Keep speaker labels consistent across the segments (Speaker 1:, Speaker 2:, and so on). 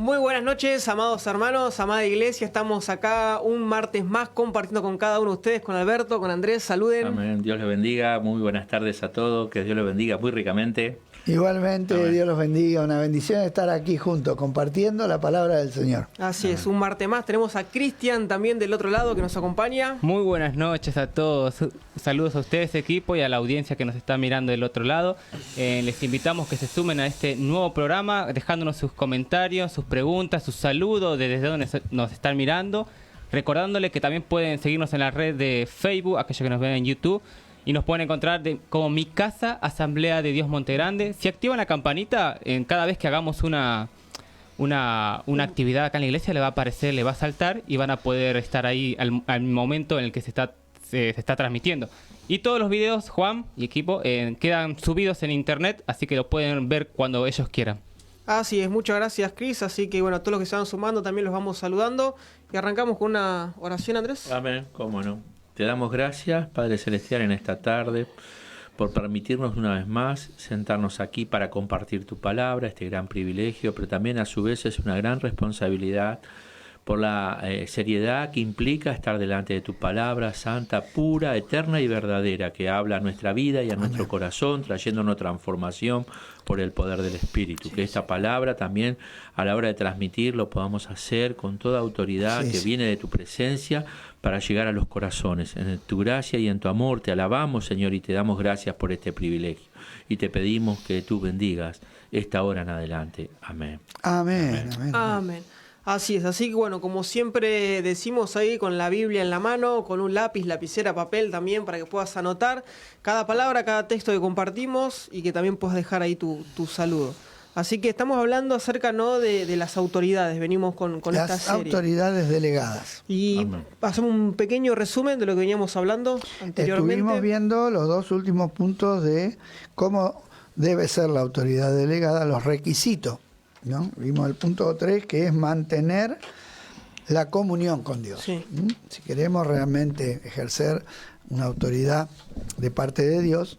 Speaker 1: Muy buenas noches, amados hermanos, amada iglesia. Estamos acá un martes más compartiendo con cada uno de ustedes, con Alberto, con Andrés. Saluden.
Speaker 2: Amén. Dios les bendiga. Muy buenas tardes a todos. Que Dios les bendiga muy ricamente.
Speaker 3: Igualmente, amén. Dios los bendiga. Una bendición estar aquí juntos, compartiendo la palabra del Señor.
Speaker 1: Así es, un martes más. Tenemos a Cristian también del otro lado que nos acompaña.
Speaker 4: Muy buenas noches a todos. Saludos a ustedes, equipo, y a la audiencia que nos está mirando del otro lado. Les invitamos que se sumen a este nuevo programa, dejándonos sus comentarios, sus preguntas, sus saludos, desde donde nos están mirando. Recordándole que también pueden seguirnos en la red de Facebook, aquellos que nos ven en YouTube. Y nos pueden encontrar como Mi Casa Asamblea de Dios Montegrande. Si activan la campanita, cada vez que hagamos una actividad acá en la iglesia, le va a aparecer, le va a saltar y van a poder estar ahí al momento en el que se está transmitiendo. Y todos los videos, Juan y equipo, quedan subidos en internet, así que lo pueden ver cuando ellos quieran.
Speaker 1: Así es, muchas gracias, Cris. Así que bueno, a todos los que se van sumando también los vamos saludando. Y arrancamos con una oración, Andrés.
Speaker 2: Amén, cómo no. Te damos gracias, Padre Celestial, en esta tarde, por permitirnos una vez más sentarnos aquí para compartir tu palabra, este gran privilegio, pero también a su vez es una gran responsabilidad por la seriedad que implica estar delante de tu palabra santa, pura, eterna y verdadera, que habla a nuestra vida y a nuestro corazón, trayéndonos transformación por el poder del Espíritu. Que esta palabra también, a la hora de transmitir, lo podamos hacer con toda autoridad que viene de tu presencia para llegar a los corazones. En tu gracia y en tu amor te alabamos, Señor, y te damos gracias por este privilegio. Y te pedimos que tú bendigas esta hora en adelante. Amén.
Speaker 3: Amén. Amén.
Speaker 1: Amén. Así es, así que bueno, como siempre decimos ahí con la Biblia en la mano, con un lápiz, lapicera, papel también para que puedas anotar cada palabra, cada texto que compartimos y que también puedas dejar ahí tu saludo. Así que estamos hablando acerca de las autoridades, venimos con esta serie.
Speaker 3: Las autoridades delegadas.
Speaker 1: Y hacemos un pequeño resumen de lo que veníamos hablando anteriormente.
Speaker 3: Estuvimos viendo los dos últimos puntos de cómo debe ser la autoridad delegada, los requisitos, ¿no? Vimos el punto 3, que es mantener la comunión con Dios.
Speaker 1: Sí.
Speaker 3: Si queremos realmente ejercer una autoridad de parte de Dios,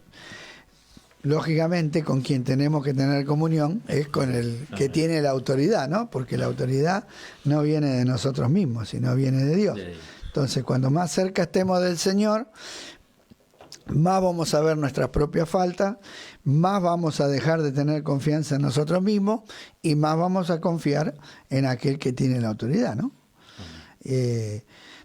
Speaker 3: lógicamente con quien tenemos que tener comunión es con el que tiene la autoridad, ¿no? Porque la autoridad no viene de nosotros mismos, sino viene de Dios. Entonces, cuando más cerca estemos del Señor, más vamos a ver nuestras propias faltas, más vamos a dejar de tener confianza en nosotros mismos y más vamos a confiar en aquel que tiene la autoridad, ¿no?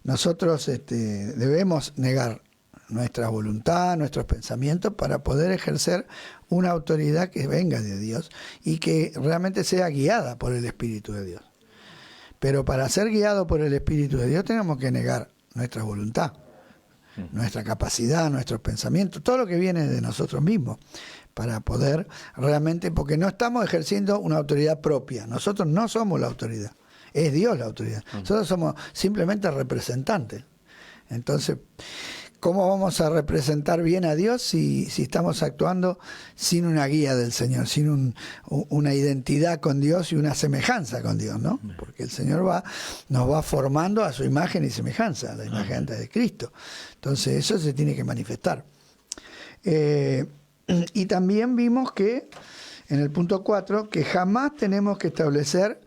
Speaker 3: Nosotros debemos negar nuestra voluntad, nuestros pensamientos para poder ejercer una autoridad que venga de Dios y que realmente sea guiada por el Espíritu de Dios. Pero para ser guiado por el Espíritu de Dios tenemos que negar nuestra voluntad, nuestra capacidad, nuestros pensamientos, todo lo que viene de nosotros mismos, para poder realmente, porque no estamos ejerciendo una autoridad propia, nosotros no somos la autoridad, es Dios la autoridad, nosotros somos simplemente representantes. Entonces, ¿cómo vamos a representar bien a Dios si estamos actuando sin una guía del Señor, sin una identidad con Dios y una semejanza con Dios, ¿no? Porque el Señor nos va formando a su imagen y semejanza, a la imagen de Cristo. Entonces eso se tiene que manifestar. Y también vimos que, en el punto 4, que jamás tenemos que establecer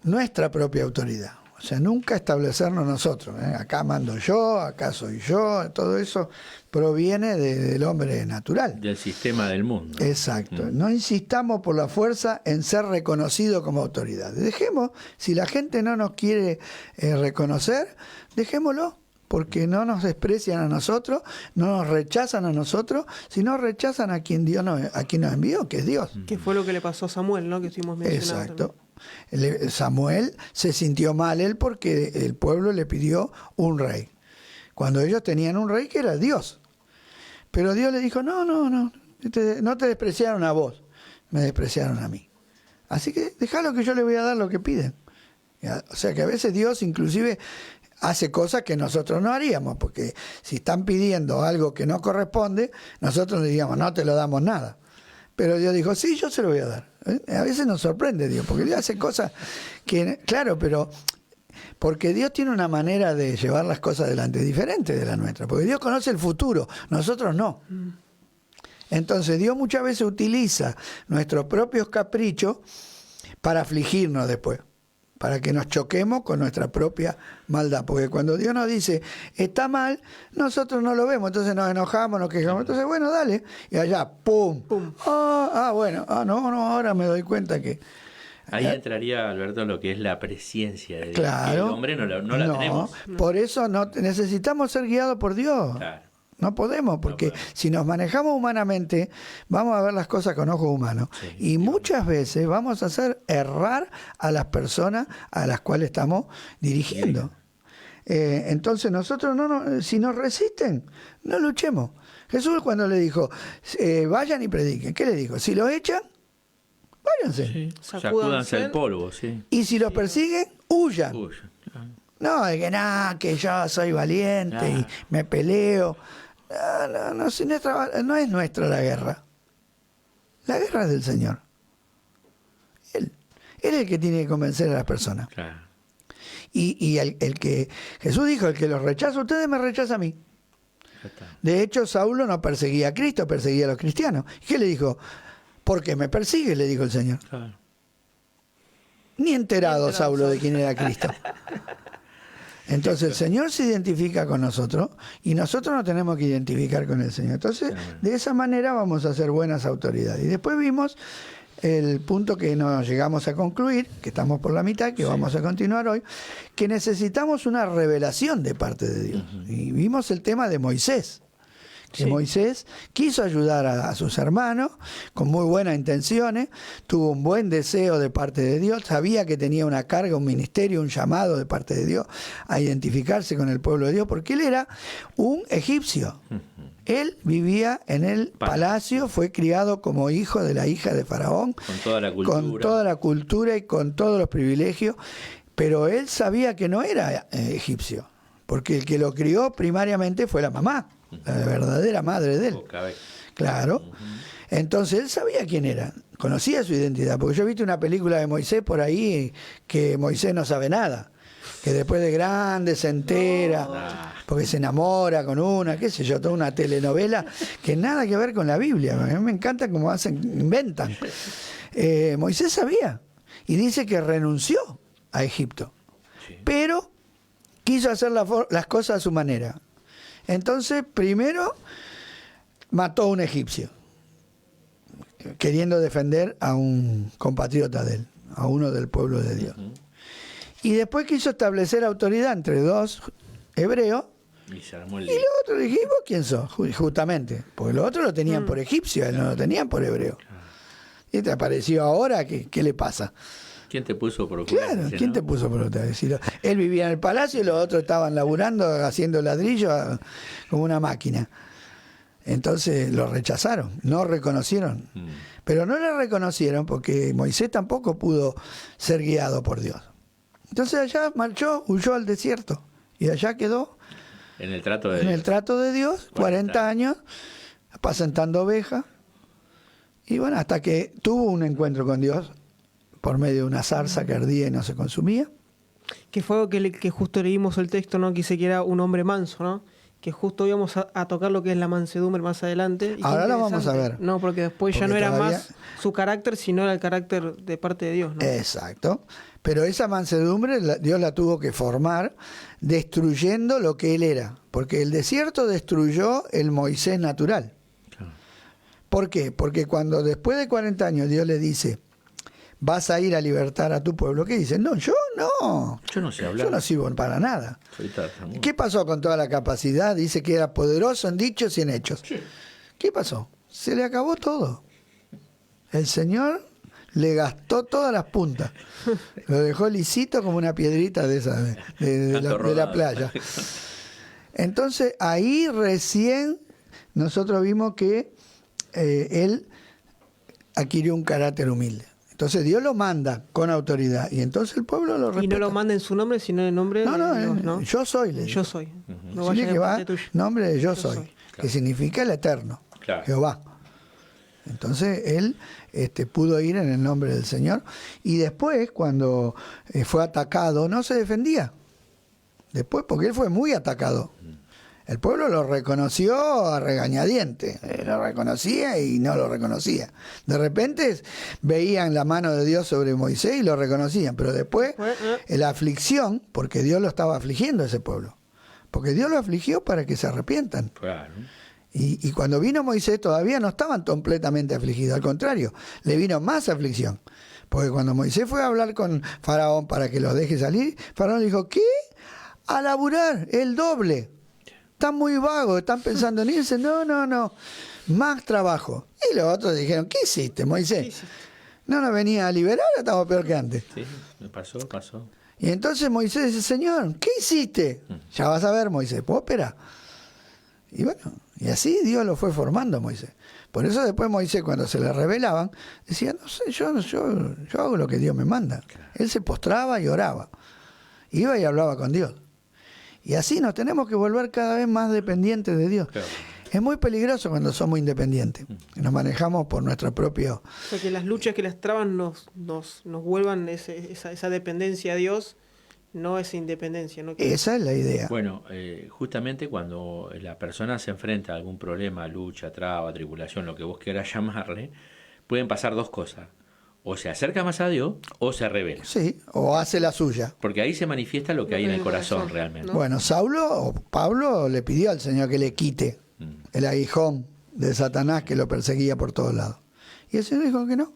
Speaker 3: nuestra propia autoridad. O sea, nunca establecernos nosotros. Acá mando yo, acá soy yo, todo eso proviene del hombre natural.
Speaker 2: Del sistema del mundo.
Speaker 3: Exacto. No insistamos por la fuerza en ser reconocidos como autoridad. Dejemos, si la gente no nos quiere reconocer, dejémoslo. Porque no nos desprecian a nosotros, no nos rechazan a nosotros, sino rechazan a quien a quien nos envió, que es Dios.
Speaker 1: Que fue lo que le pasó a Samuel, ¿no? Que estuvimos mencionando.
Speaker 3: Exacto. Samuel se sintió mal él porque el pueblo le pidió un rey, cuando ellos tenían un rey que era Dios. Pero Dios le dijo, no te despreciaron a vos, me despreciaron a mí. Así que dejalo que yo le voy a dar lo que piden. O sea que a veces Dios inclusive hace cosas que nosotros no haríamos, porque si están pidiendo algo que no corresponde, nosotros le diríamos, no te lo damos nada. Pero Dios dijo, sí, yo se lo voy a dar. A veces nos sorprende Dios, porque Dios hace cosas que, claro, pero porque Dios tiene una manera de llevar las cosas adelante diferente de la nuestra, porque Dios conoce el futuro, nosotros no. Entonces Dios muchas veces utiliza nuestros propios caprichos para afligirnos después. para que nos choquemos con nuestra propia maldad. Porque cuando Dios nos dice, está mal, nosotros no lo vemos, entonces nos enojamos, nos quejamos. Entonces, bueno, dale. Y allá, ¡pum!
Speaker 1: Pum.
Speaker 3: No, ahora me doy cuenta que...
Speaker 2: Ahí entraría, Alberto, lo que es la presciencia de Dios.
Speaker 3: Claro.
Speaker 2: Que el hombre no la tenemos.
Speaker 3: Por eso necesitamos ser guiados por Dios.
Speaker 2: Claro.
Speaker 3: No podemos, porque
Speaker 2: No podemos.
Speaker 3: si nos manejamos humanamente, vamos a ver las cosas con ojos humanos.
Speaker 2: Sí,
Speaker 3: Y muchas veces vamos a hacer errar a las personas a las cuales estamos dirigiendo. Entonces nosotros, si nos resisten, no luchemos. Jesús cuando le dijo, vayan y prediquen, ¿qué le dijo? Si los echan, váyanse.
Speaker 2: Sí.
Speaker 1: Sacúdanse.
Speaker 2: Sacúdanse el polvo, sí.
Speaker 3: Y si los persiguen, huyan.
Speaker 2: Uy, claro.
Speaker 3: No, de que yo soy valiente y me peleo. No es nuestra la guerra. La guerra es del Señor. Él es el que tiene que convencer a las personas.
Speaker 2: Claro.
Speaker 3: Y el que Jesús dijo, el que los rechaza a ustedes me rechaza a mí.
Speaker 2: Ya está.
Speaker 3: De hecho, Saulo no perseguía a Cristo, perseguía a los cristianos. ¿Y qué le dijo? ¿Por qué me persigues? Le dijo el Señor.
Speaker 2: Claro.
Speaker 3: Ni enterado Saulo de quién era Cristo. Entonces el Señor se identifica con nosotros y nosotros nos tenemos que identificar con el Señor. Entonces, de esa manera vamos a ser buenas autoridades. Y después vimos el punto que nos llegamos a concluir, que estamos por la mitad, que vamos a continuar hoy, que necesitamos una revelación de parte de Dios. Y vimos el tema de Moisés. Que
Speaker 1: Sí.
Speaker 3: Moisés quiso ayudar a sus hermanos con muy buenas intenciones, tuvo un buen deseo de parte de Dios, sabía que tenía una carga, un ministerio, un llamado de parte de Dios a identificarse con el pueblo de Dios, porque él era un egipcio. Él vivía en el palacio, fue criado como hijo de la hija de Faraón,
Speaker 2: Con toda la cultura.
Speaker 3: con toda la cultura y con todos los privilegios, pero él sabía que no era egipcio, porque el que lo crió primariamente fue la mamá, la verdadera madre de él. Claro. Entonces él sabía quién era, conocía su identidad, porque yo he visto una película de Moisés por ahí que Moisés no sabe nada, que después de grande se entera, porque se enamora con una, qué sé yo, toda una telenovela que nada que ver con la Biblia. A mí me encanta cómo inventan. Moisés sabía y dice que renunció a Egipto, pero quiso hacer las cosas a su manera. Entonces, primero mató a un egipcio, queriendo defender a un compatriota de él, a uno del pueblo de Dios. Y después quiso establecer autoridad entre dos hebreos,
Speaker 2: Y se armó el
Speaker 3: y
Speaker 2: lío.
Speaker 3: los otros dijimos, ¿quién sos? Justamente, porque los otros lo tenían por egipcio, él no lo tenían por hebreo. Y te apareció ahora, ¿qué le pasa?
Speaker 2: ¿Quién te puso por ocurrir?
Speaker 3: Claro, ¿quién te puso por otra vez? Él vivía en el palacio y los otros estaban laburando, haciendo ladrillo como una máquina. Entonces lo rechazaron, no reconocieron. Pero no le reconocieron porque Moisés tampoco pudo ser guiado por Dios. Entonces allá marchó, huyó al desierto y allá quedó
Speaker 2: En el trato de
Speaker 3: en el
Speaker 2: Dios.
Speaker 3: trato de Dios, 40 años, apacentando ovejas. Y bueno, hasta que tuvo un encuentro con Dios por medio de una zarza que ardía y no se consumía.
Speaker 1: Que fue algo que justo leímos el texto, ¿no? Que dice que era un hombre manso, ¿no? Que justo íbamos a tocar lo que es la mansedumbre más adelante. Y qué
Speaker 3: Ahora lo vamos a
Speaker 1: interesante.
Speaker 3: ver.
Speaker 1: No, porque después ya
Speaker 3: Porque
Speaker 1: no era
Speaker 3: todavía-
Speaker 1: más su carácter, sino era el carácter de parte de Dios, ¿no?
Speaker 3: Exacto. Pero esa mansedumbre Dios la tuvo que formar destruyendo lo que él era. Porque el desierto destruyó el Moisés natural.
Speaker 2: Claro.
Speaker 3: ¿Por qué? Porque cuando después de 40 años Dios le dice, vas a ir a libertar a tu pueblo, ¿qué dice? No, yo no.
Speaker 2: Yo no sé hablar.
Speaker 3: Yo no sirvo para nada.
Speaker 2: Soy tartamudo.
Speaker 3: ¿Qué pasó con toda la capacidad? Dice que era poderoso en dichos y en hechos. ¿Qué pasó? Se le acabó todo. El Señor le gastó todas las puntas. Lo dejó lisito como una piedrita de esa de la
Speaker 2: rodado.
Speaker 3: playa. Entonces ahí recién nosotros vimos que él adquirió un carácter humilde. Entonces Dios lo manda con autoridad y entonces el pueblo lo respeta.
Speaker 1: Y no lo manda en su nombre, sino en el nombre de Dios, ¿no?
Speaker 3: Yo soy, le dijo.
Speaker 1: Yo soy. No
Speaker 3: Sí,
Speaker 1: vaya de
Speaker 3: que va,
Speaker 1: parte tuya.
Speaker 3: nombre de yo soy,
Speaker 1: soy.
Speaker 3: que significa el eterno,
Speaker 2: Claro.
Speaker 3: Jehová. Entonces él pudo ir en el nombre del Señor y después cuando fue atacado no se defendía. Después, porque él fue muy atacado. El pueblo lo reconoció a regañadientes, lo reconocía y no lo reconocía. De repente veían la mano de Dios sobre Moisés y lo reconocían, pero después la aflicción, porque Dios lo estaba afligiendo a ese pueblo, porque Dios lo afligió para que se arrepientan.
Speaker 2: Claro.
Speaker 3: Y cuando vino Moisés todavía no estaban completamente afligidos, al contrario, le vino más aflicción. Porque cuando Moisés fue a hablar con Faraón para que los deje salir, Faraón le dijo, ¿qué? A laburar el doble. Están muy vagos, están pensando en irse. No, más trabajo. Y los otros dijeron, ¿qué hiciste, Moisés?
Speaker 1: ¿Qué hiciste?
Speaker 3: ¿No nos venía a liberar o estamos peor que antes?
Speaker 2: Sí, me pasó.
Speaker 3: Y entonces Moisés dice, Señor, ¿qué hiciste? Ya vas a ver, Moisés, ¿puedo esperar? Y bueno, y así Dios lo fue formando a Moisés. Por eso después Moisés, cuando se le revelaban, decía, no sé, yo hago lo que Dios me manda. Él se postraba y oraba. Iba y hablaba con Dios. Y así nos tenemos que volver cada vez más dependientes de Dios.
Speaker 2: Claro.
Speaker 3: Es muy peligroso cuando somos independientes. Nos manejamos por nuestro propio...
Speaker 1: O sea, que las luchas que las traban nos vuelvan esa dependencia a Dios, no esa independencia. ¿No?
Speaker 3: Esa es la idea.
Speaker 2: Bueno, justamente cuando la persona se enfrenta a algún problema, lucha, traba, tribulación, lo que vos quieras llamarle, pueden pasar dos cosas. O se acerca más a Dios o se revela.
Speaker 3: Sí, o hace la suya.
Speaker 2: Porque ahí se manifiesta lo que hay en el corazón realmente.
Speaker 1: ¿no?
Speaker 3: Bueno, Saulo o Pablo le pidió al Señor que le quite el aguijón de Satanás que lo perseguía por todos lados. Y el Señor dijo que no,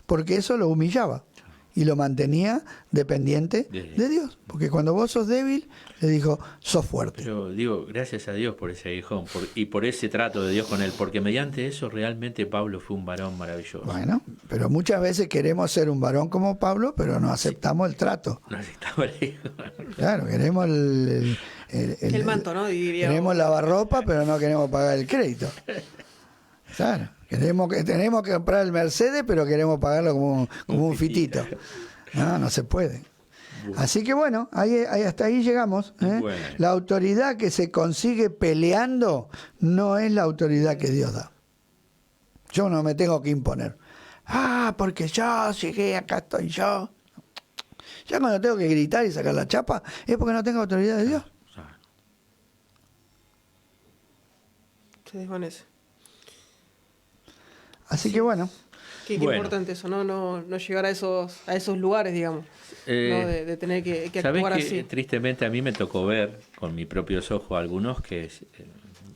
Speaker 3: porque eso lo humillaba y lo mantenía dependiente de Dios. Porque cuando vos sos débil, le dijo, sos fuerte.
Speaker 2: Pero digo, gracias a Dios por ese aguijón y por ese trato de Dios con él, porque mediante eso realmente Pablo fue un varón maravilloso.
Speaker 3: Bueno, pero muchas veces queremos ser un varón como Pablo, pero no aceptamos el trato.
Speaker 2: No aceptaba el aguijón.
Speaker 3: Claro, queremos
Speaker 1: El manto, ¿no?
Speaker 3: Queremos lavarropa, pero no queremos pagar el crédito. Claro, tenemos que comprar el Mercedes, pero queremos pagarlo como un fitito. No se puede. Así que bueno, hasta ahí llegamos.
Speaker 2: Bueno.
Speaker 3: La autoridad que se consigue peleando no es la autoridad que Dios da. Yo no me tengo que imponer. Porque yo llegué, acá estoy yo. Ya cuando tengo que gritar y sacar la chapa, es porque no tengo autoridad de Dios.
Speaker 1: Se desvanece.
Speaker 3: Así que bueno.
Speaker 1: Qué
Speaker 2: Bueno.
Speaker 1: importante eso, no llegar a esos lugares, digamos. ¿no? De tener que
Speaker 2: ¿Sabés
Speaker 1: actuar
Speaker 2: que
Speaker 1: así.
Speaker 2: tristemente a mí me tocó ver con mis propios ojos algunos que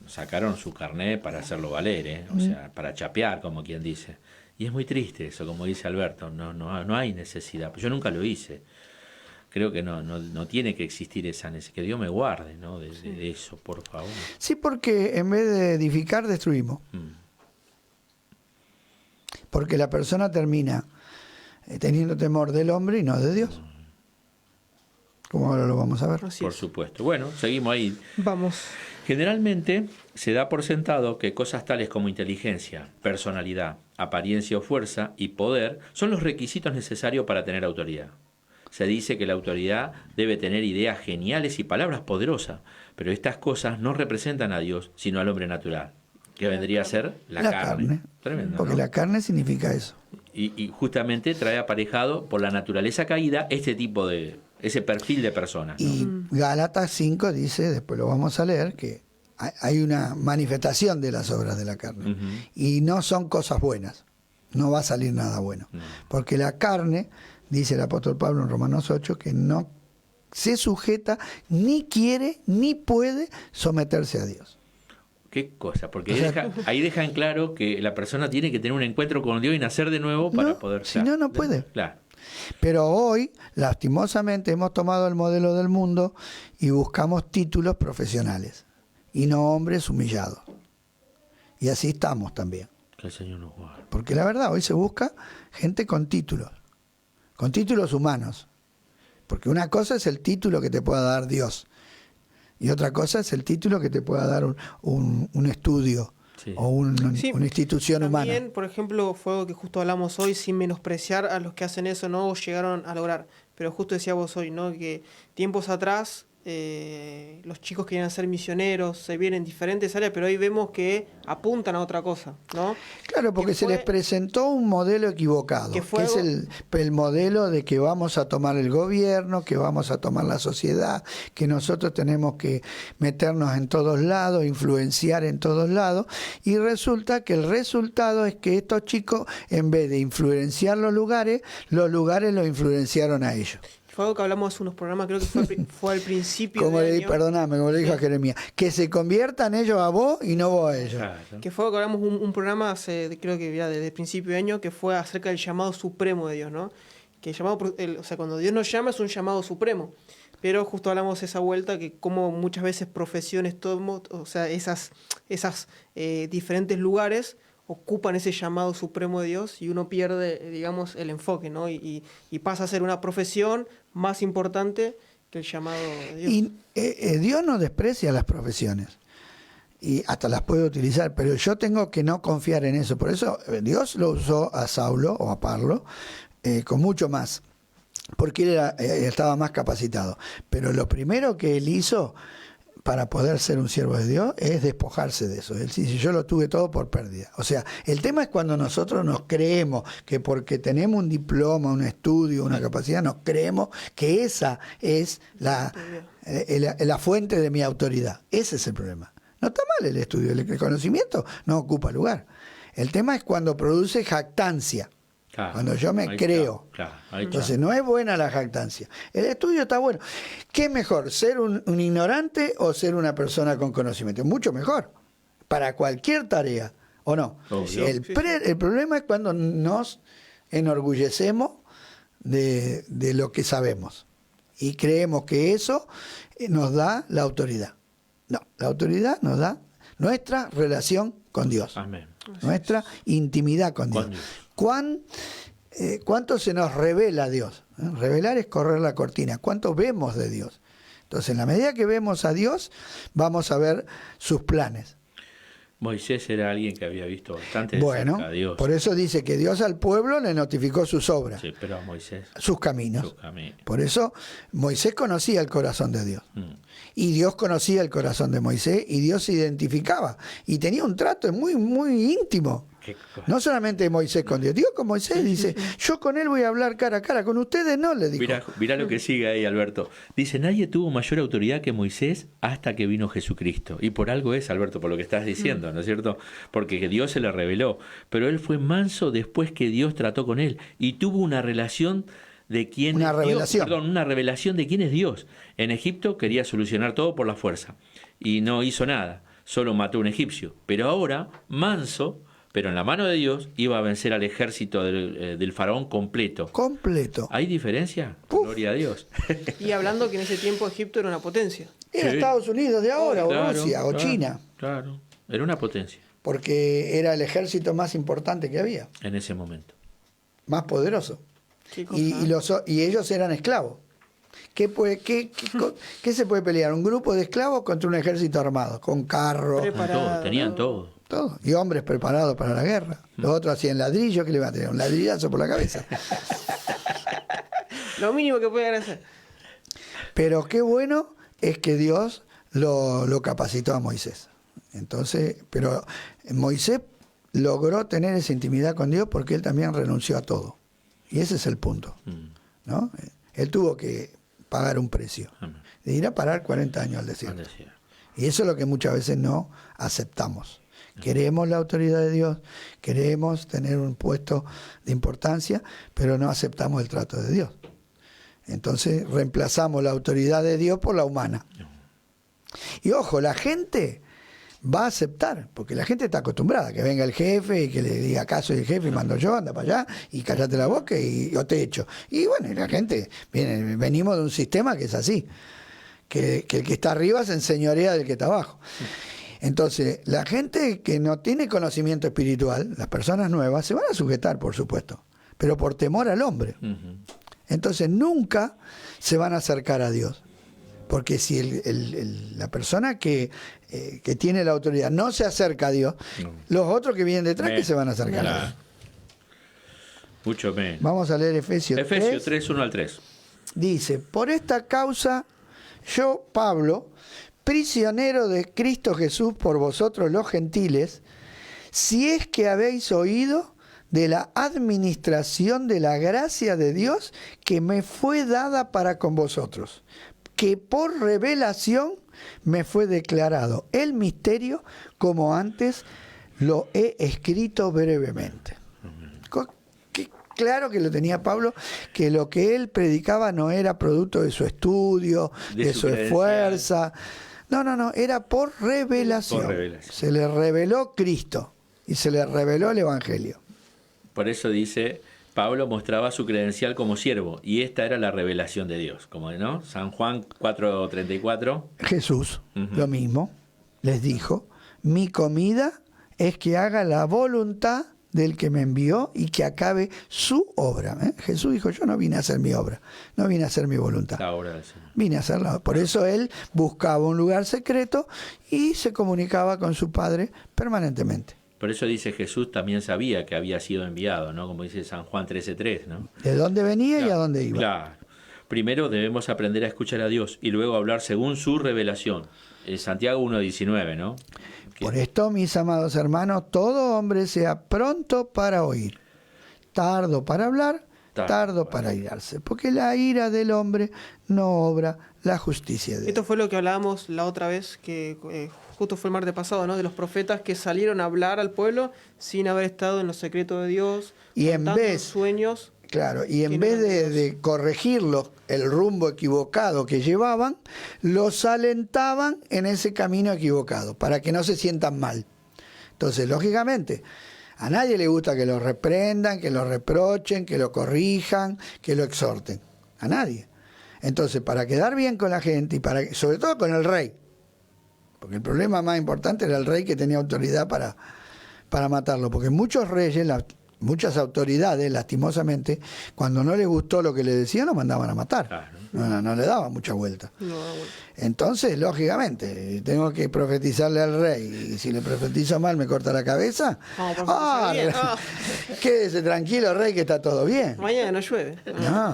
Speaker 2: sacaron su carnet para hacerlo valer, o sea, para chapear, como quien dice? Y es muy triste eso, como dice Alberto, no hay necesidad. Yo nunca lo hice. Creo que no tiene que existir esa necesidad. Que Dios me guarde, ¿no? de eso, por favor.
Speaker 3: Sí, porque en vez de edificar, destruimos. Porque la persona termina teniendo temor del hombre y no de Dios. Como ahora lo vamos a ver.
Speaker 1: Así
Speaker 2: Por
Speaker 1: es.
Speaker 2: supuesto. Bueno, seguimos ahí.
Speaker 1: Vamos.
Speaker 2: Generalmente se da por sentado que cosas tales como inteligencia, personalidad, apariencia o fuerza y poder son los requisitos necesarios para tener autoridad. Se dice que la autoridad debe tener ideas geniales y palabras poderosas, pero estas cosas no representan a Dios, sino al hombre natural, que vendría a ser la carne. Tremendo,
Speaker 3: Porque
Speaker 2: ¿no?
Speaker 3: la carne significa eso.
Speaker 2: Y justamente trae aparejado por la naturaleza caída ese perfil de persona, ¿no?
Speaker 3: Y Gálatas 5 dice, después lo vamos a leer, que hay una manifestación de las obras de la carne. Y no son cosas buenas. No va a salir nada bueno. Porque la carne, dice el apóstol Pablo en Romanos 8, que no se sujeta, ni quiere, ni puede someterse a Dios.
Speaker 2: Qué cosa, porque ahí deja en claro que la persona tiene que tener un encuentro con Dios y nacer de nuevo para poder
Speaker 3: si
Speaker 2: ser.
Speaker 3: no puede.
Speaker 2: Claro.
Speaker 3: Pero hoy, lastimosamente, hemos tomado el modelo del mundo y buscamos títulos profesionales y no hombres humillados. Y así estamos también.
Speaker 2: Que el Señor nos guarde.
Speaker 3: Porque la verdad, hoy se busca gente con títulos humanos. Porque una cosa es el título que te pueda dar Dios y otra cosa es el título que te pueda dar un estudio. Sí. O una institución humana.
Speaker 1: También, por ejemplo, fue algo que justo hablamos hoy, sin menospreciar a los que hacen eso, no llegaron a lograr. Pero justo decía vos hoy, ¿no? Que tiempos atrás los chicos querían ser misioneros, se vienen en diferentes áreas, pero hoy vemos que apuntan a otra cosa, ¿no?
Speaker 3: Claro, porque se les presentó un modelo equivocado, que es el modelo de que vamos a tomar el gobierno, que vamos a tomar la sociedad, que nosotros tenemos que meternos en todos lados, influenciar en todos lados, y resulta que el resultado es que estos chicos, en vez de influenciar los lugares los influenciaron a ellos.
Speaker 1: Fue algo que hablamos hace unos programas, creo que fue al principio
Speaker 3: como
Speaker 1: del año.
Speaker 3: Perdóname, como le dijo a Jeremías, que se conviertan ellos a vos y no vos a ellos.
Speaker 2: Claro.
Speaker 1: Que fue algo que hablamos un programa hace, creo que ya desde el principio de año, que fue acerca del llamado supremo de Dios, ¿no? Que el llamado, o sea, cuando Dios nos llama es un llamado supremo. Pero justo hablamos esa vuelta que como muchas veces profesiones, o sea, esas diferentes lugares ocupan ese llamado supremo de Dios y uno pierde, digamos, el enfoque, ¿no? Y pasa a ser una profesión más importante que el llamado de Dios.
Speaker 3: Y Dios no desprecia las profesiones y hasta las puede utilizar, pero yo tengo que no confiar en eso. Por eso Dios lo usó a Saulo o a Pablo con mucho más, porque él estaba más capacitado. Pero lo primero que él hizo para poder ser un siervo de Dios es despojarse de eso. Él dice, yo lo tuve todo por pérdida. O sea, el tema es cuando nosotros nos creemos que porque tenemos un diploma, un estudio, una capacidad, nos creemos que esa es la fuente de mi autoridad. Ese es el problema. No está mal el estudio, el conocimiento no ocupa lugar. El tema es cuando produce jactancia. Claro, cuando yo me creo. Entonces no es buena la jactancia. El estudio está bueno. ¿Qué es mejor? ¿Ser un ignorante o ser una persona con conocimiento? Mucho mejor. Para cualquier tarea. ¿O no? El problema es cuando nos enorgullecemos de lo que sabemos. Y creemos que eso nos da la autoridad. No, la autoridad nos da nuestra relación con Dios.
Speaker 2: Amén.
Speaker 3: Nuestra intimidad con Dios. ¿Cuánto se nos revela Dios? Revelar es correr la cortina. ¿Cuánto vemos de Dios? Entonces, en la medida que vemos a Dios, vamos a ver sus planes.
Speaker 2: Moisés era alguien que había visto bastante de cerca a Dios.
Speaker 3: Por eso dice que Dios al pueblo le notificó sus obras.
Speaker 2: Sí, pero a Moisés.
Speaker 3: Sus caminos. Por eso Moisés conocía el corazón de Dios. Y Dios conocía el corazón de Moisés y Dios se identificaba. Y tenía un trato muy, muy íntimo. No solamente Moisés con Dios. Dios con Moisés dice, yo con él voy a hablar cara a cara, con ustedes no, le dijo.
Speaker 2: Mirá lo que sigue ahí, Alberto. Dice, nadie tuvo mayor autoridad que Moisés hasta que vino Jesucristo. Y por algo es, Alberto, por lo que estás diciendo, ¿no es cierto? Porque Dios se le reveló. Pero él fue manso después que Dios trató con él. Y tuvo una relación de quién
Speaker 3: una
Speaker 2: es
Speaker 3: revelación.
Speaker 2: Dios. Perdón, una revelación de quién es Dios. En Egipto quería solucionar todo por la fuerza. Y no hizo nada. Solo mató a un egipcio. Pero ahora, manso, pero en la mano de Dios iba a vencer al ejército del faraón completo.
Speaker 3: Completo.
Speaker 2: ¿Hay diferencia? Gloria a Dios.
Speaker 1: Y hablando que en ese tiempo Egipto era una potencia.
Speaker 3: Era Estados Unidos de ahora, o Rusia, o China.
Speaker 2: Claro, era una potencia.
Speaker 3: Porque era el ejército más importante que había.
Speaker 2: En ese momento.
Speaker 3: Más poderoso. Y ellos eran esclavos. ¿Qué se puede pelear? Un grupo de esclavos contra un ejército armado, con carros.
Speaker 2: Tenían todo.
Speaker 3: Y hombres preparados para la guerra. Los otros hacían ladrillo, que le iban a tener un ladrillazo por la cabeza.
Speaker 1: Lo mínimo que pueden hacer.
Speaker 3: Pero qué bueno es que Dios lo capacitó a Moisés. Entonces, pero Moisés logró tener esa intimidad con Dios porque él también renunció a todo. Y ese es el punto, ¿no? Él tuvo que pagar un precio de ir a parar 40 años al desierto. Y eso es lo que muchas veces no aceptamos. Queremos la autoridad de Dios, queremos tener un puesto de importancia, pero no aceptamos el trato de Dios. Entonces reemplazamos la autoridad de Dios por la humana. Y ojo, la gente va a aceptar, porque la gente está acostumbrada a que venga el jefe y que le diga caso del jefe y mando yo, anda para allá y cállate la boca y yo te echo. Y bueno, la gente, venimos de un sistema que es así, que el que está arriba se enseñorea del que está abajo. Entonces, la gente que no tiene conocimiento espiritual, las personas nuevas, se van a sujetar, por supuesto, pero por temor al hombre. Entonces, nunca se van a acercar a Dios. Porque si la persona que tiene la autoridad no se acerca a Dios, los otros que vienen detrás que se van a acercar a Dios.
Speaker 2: Mucho menos.
Speaker 3: Vamos a leer Efesios 3.
Speaker 2: Efesios 3, 1 al 3.
Speaker 3: Dice, por esta causa yo, Pablo, prisionero de Cristo Jesús por vosotros los gentiles, si es que habéis oído de la administración de la gracia de Dios que me fue dada para con vosotros, que por revelación me fue declarado el misterio, como antes lo he escrito brevemente. Claro que lo tenía Pablo, que lo que él predicaba no era producto de su estudio, de su esfuerzo. No, era por revelación. Se le reveló Cristo y se le reveló el Evangelio.
Speaker 2: Por eso dice, Pablo mostraba su credencial como siervo, y esta era la revelación de Dios, como ¿no? San Juan 4:34.
Speaker 3: Jesús, lo mismo, les dijo, mi comida es que haga la voluntad del que me envió y que acabe su obra. Jesús dijo, yo no vine a hacer mi obra, no vine a hacer mi voluntad.
Speaker 2: La obra del Señor.
Speaker 3: Vine a hacerla. Por eso él buscaba un lugar secreto y se comunicaba con su Padre permanentemente.
Speaker 2: Por eso dice Jesús también sabía que había sido enviado, ¿no? Como dice San Juan 13:3, ¿no?
Speaker 3: De dónde venía
Speaker 2: Claro,
Speaker 3: y a dónde iba.
Speaker 2: Claro. Primero debemos aprender a escuchar a Dios y luego hablar según su revelación. Santiago 1:19, ¿no?
Speaker 3: Por esto, mis amados hermanos, todo hombre sea pronto para oír, tardo para hablar, tardo para airarse, porque la ira del hombre no obra la justicia de Dios.
Speaker 1: Esto fue lo que hablábamos la otra vez, que justo fue el martes pasado, ¿no? De los profetas que salieron a hablar al pueblo sin haber estado en los secretos de Dios,
Speaker 3: y en vez
Speaker 1: sueños.
Speaker 3: Claro, y en vez de corregirlos el rumbo equivocado que llevaban, los alentaban en ese camino equivocado, para que no se sientan mal. Entonces, lógicamente, a nadie le gusta que lo reprendan, que lo reprochen, que lo corrijan, que lo exhorten. A nadie. Entonces, para quedar bien con la gente, y sobre todo con el rey, porque el problema más importante era el rey, que tenía autoridad para matarlo, porque muchos reyes, muchas autoridades, lastimosamente, cuando no les gustó lo que le decían, lo mandaban a matar.
Speaker 2: Claro.
Speaker 3: No le daban mucha vuelta. Entonces, lógicamente, tengo que profetizarle al rey, y si le profetizo mal me corta la cabeza. Quédese tranquilo, rey, que está todo bien.
Speaker 1: Mañana no llueve.
Speaker 3: No,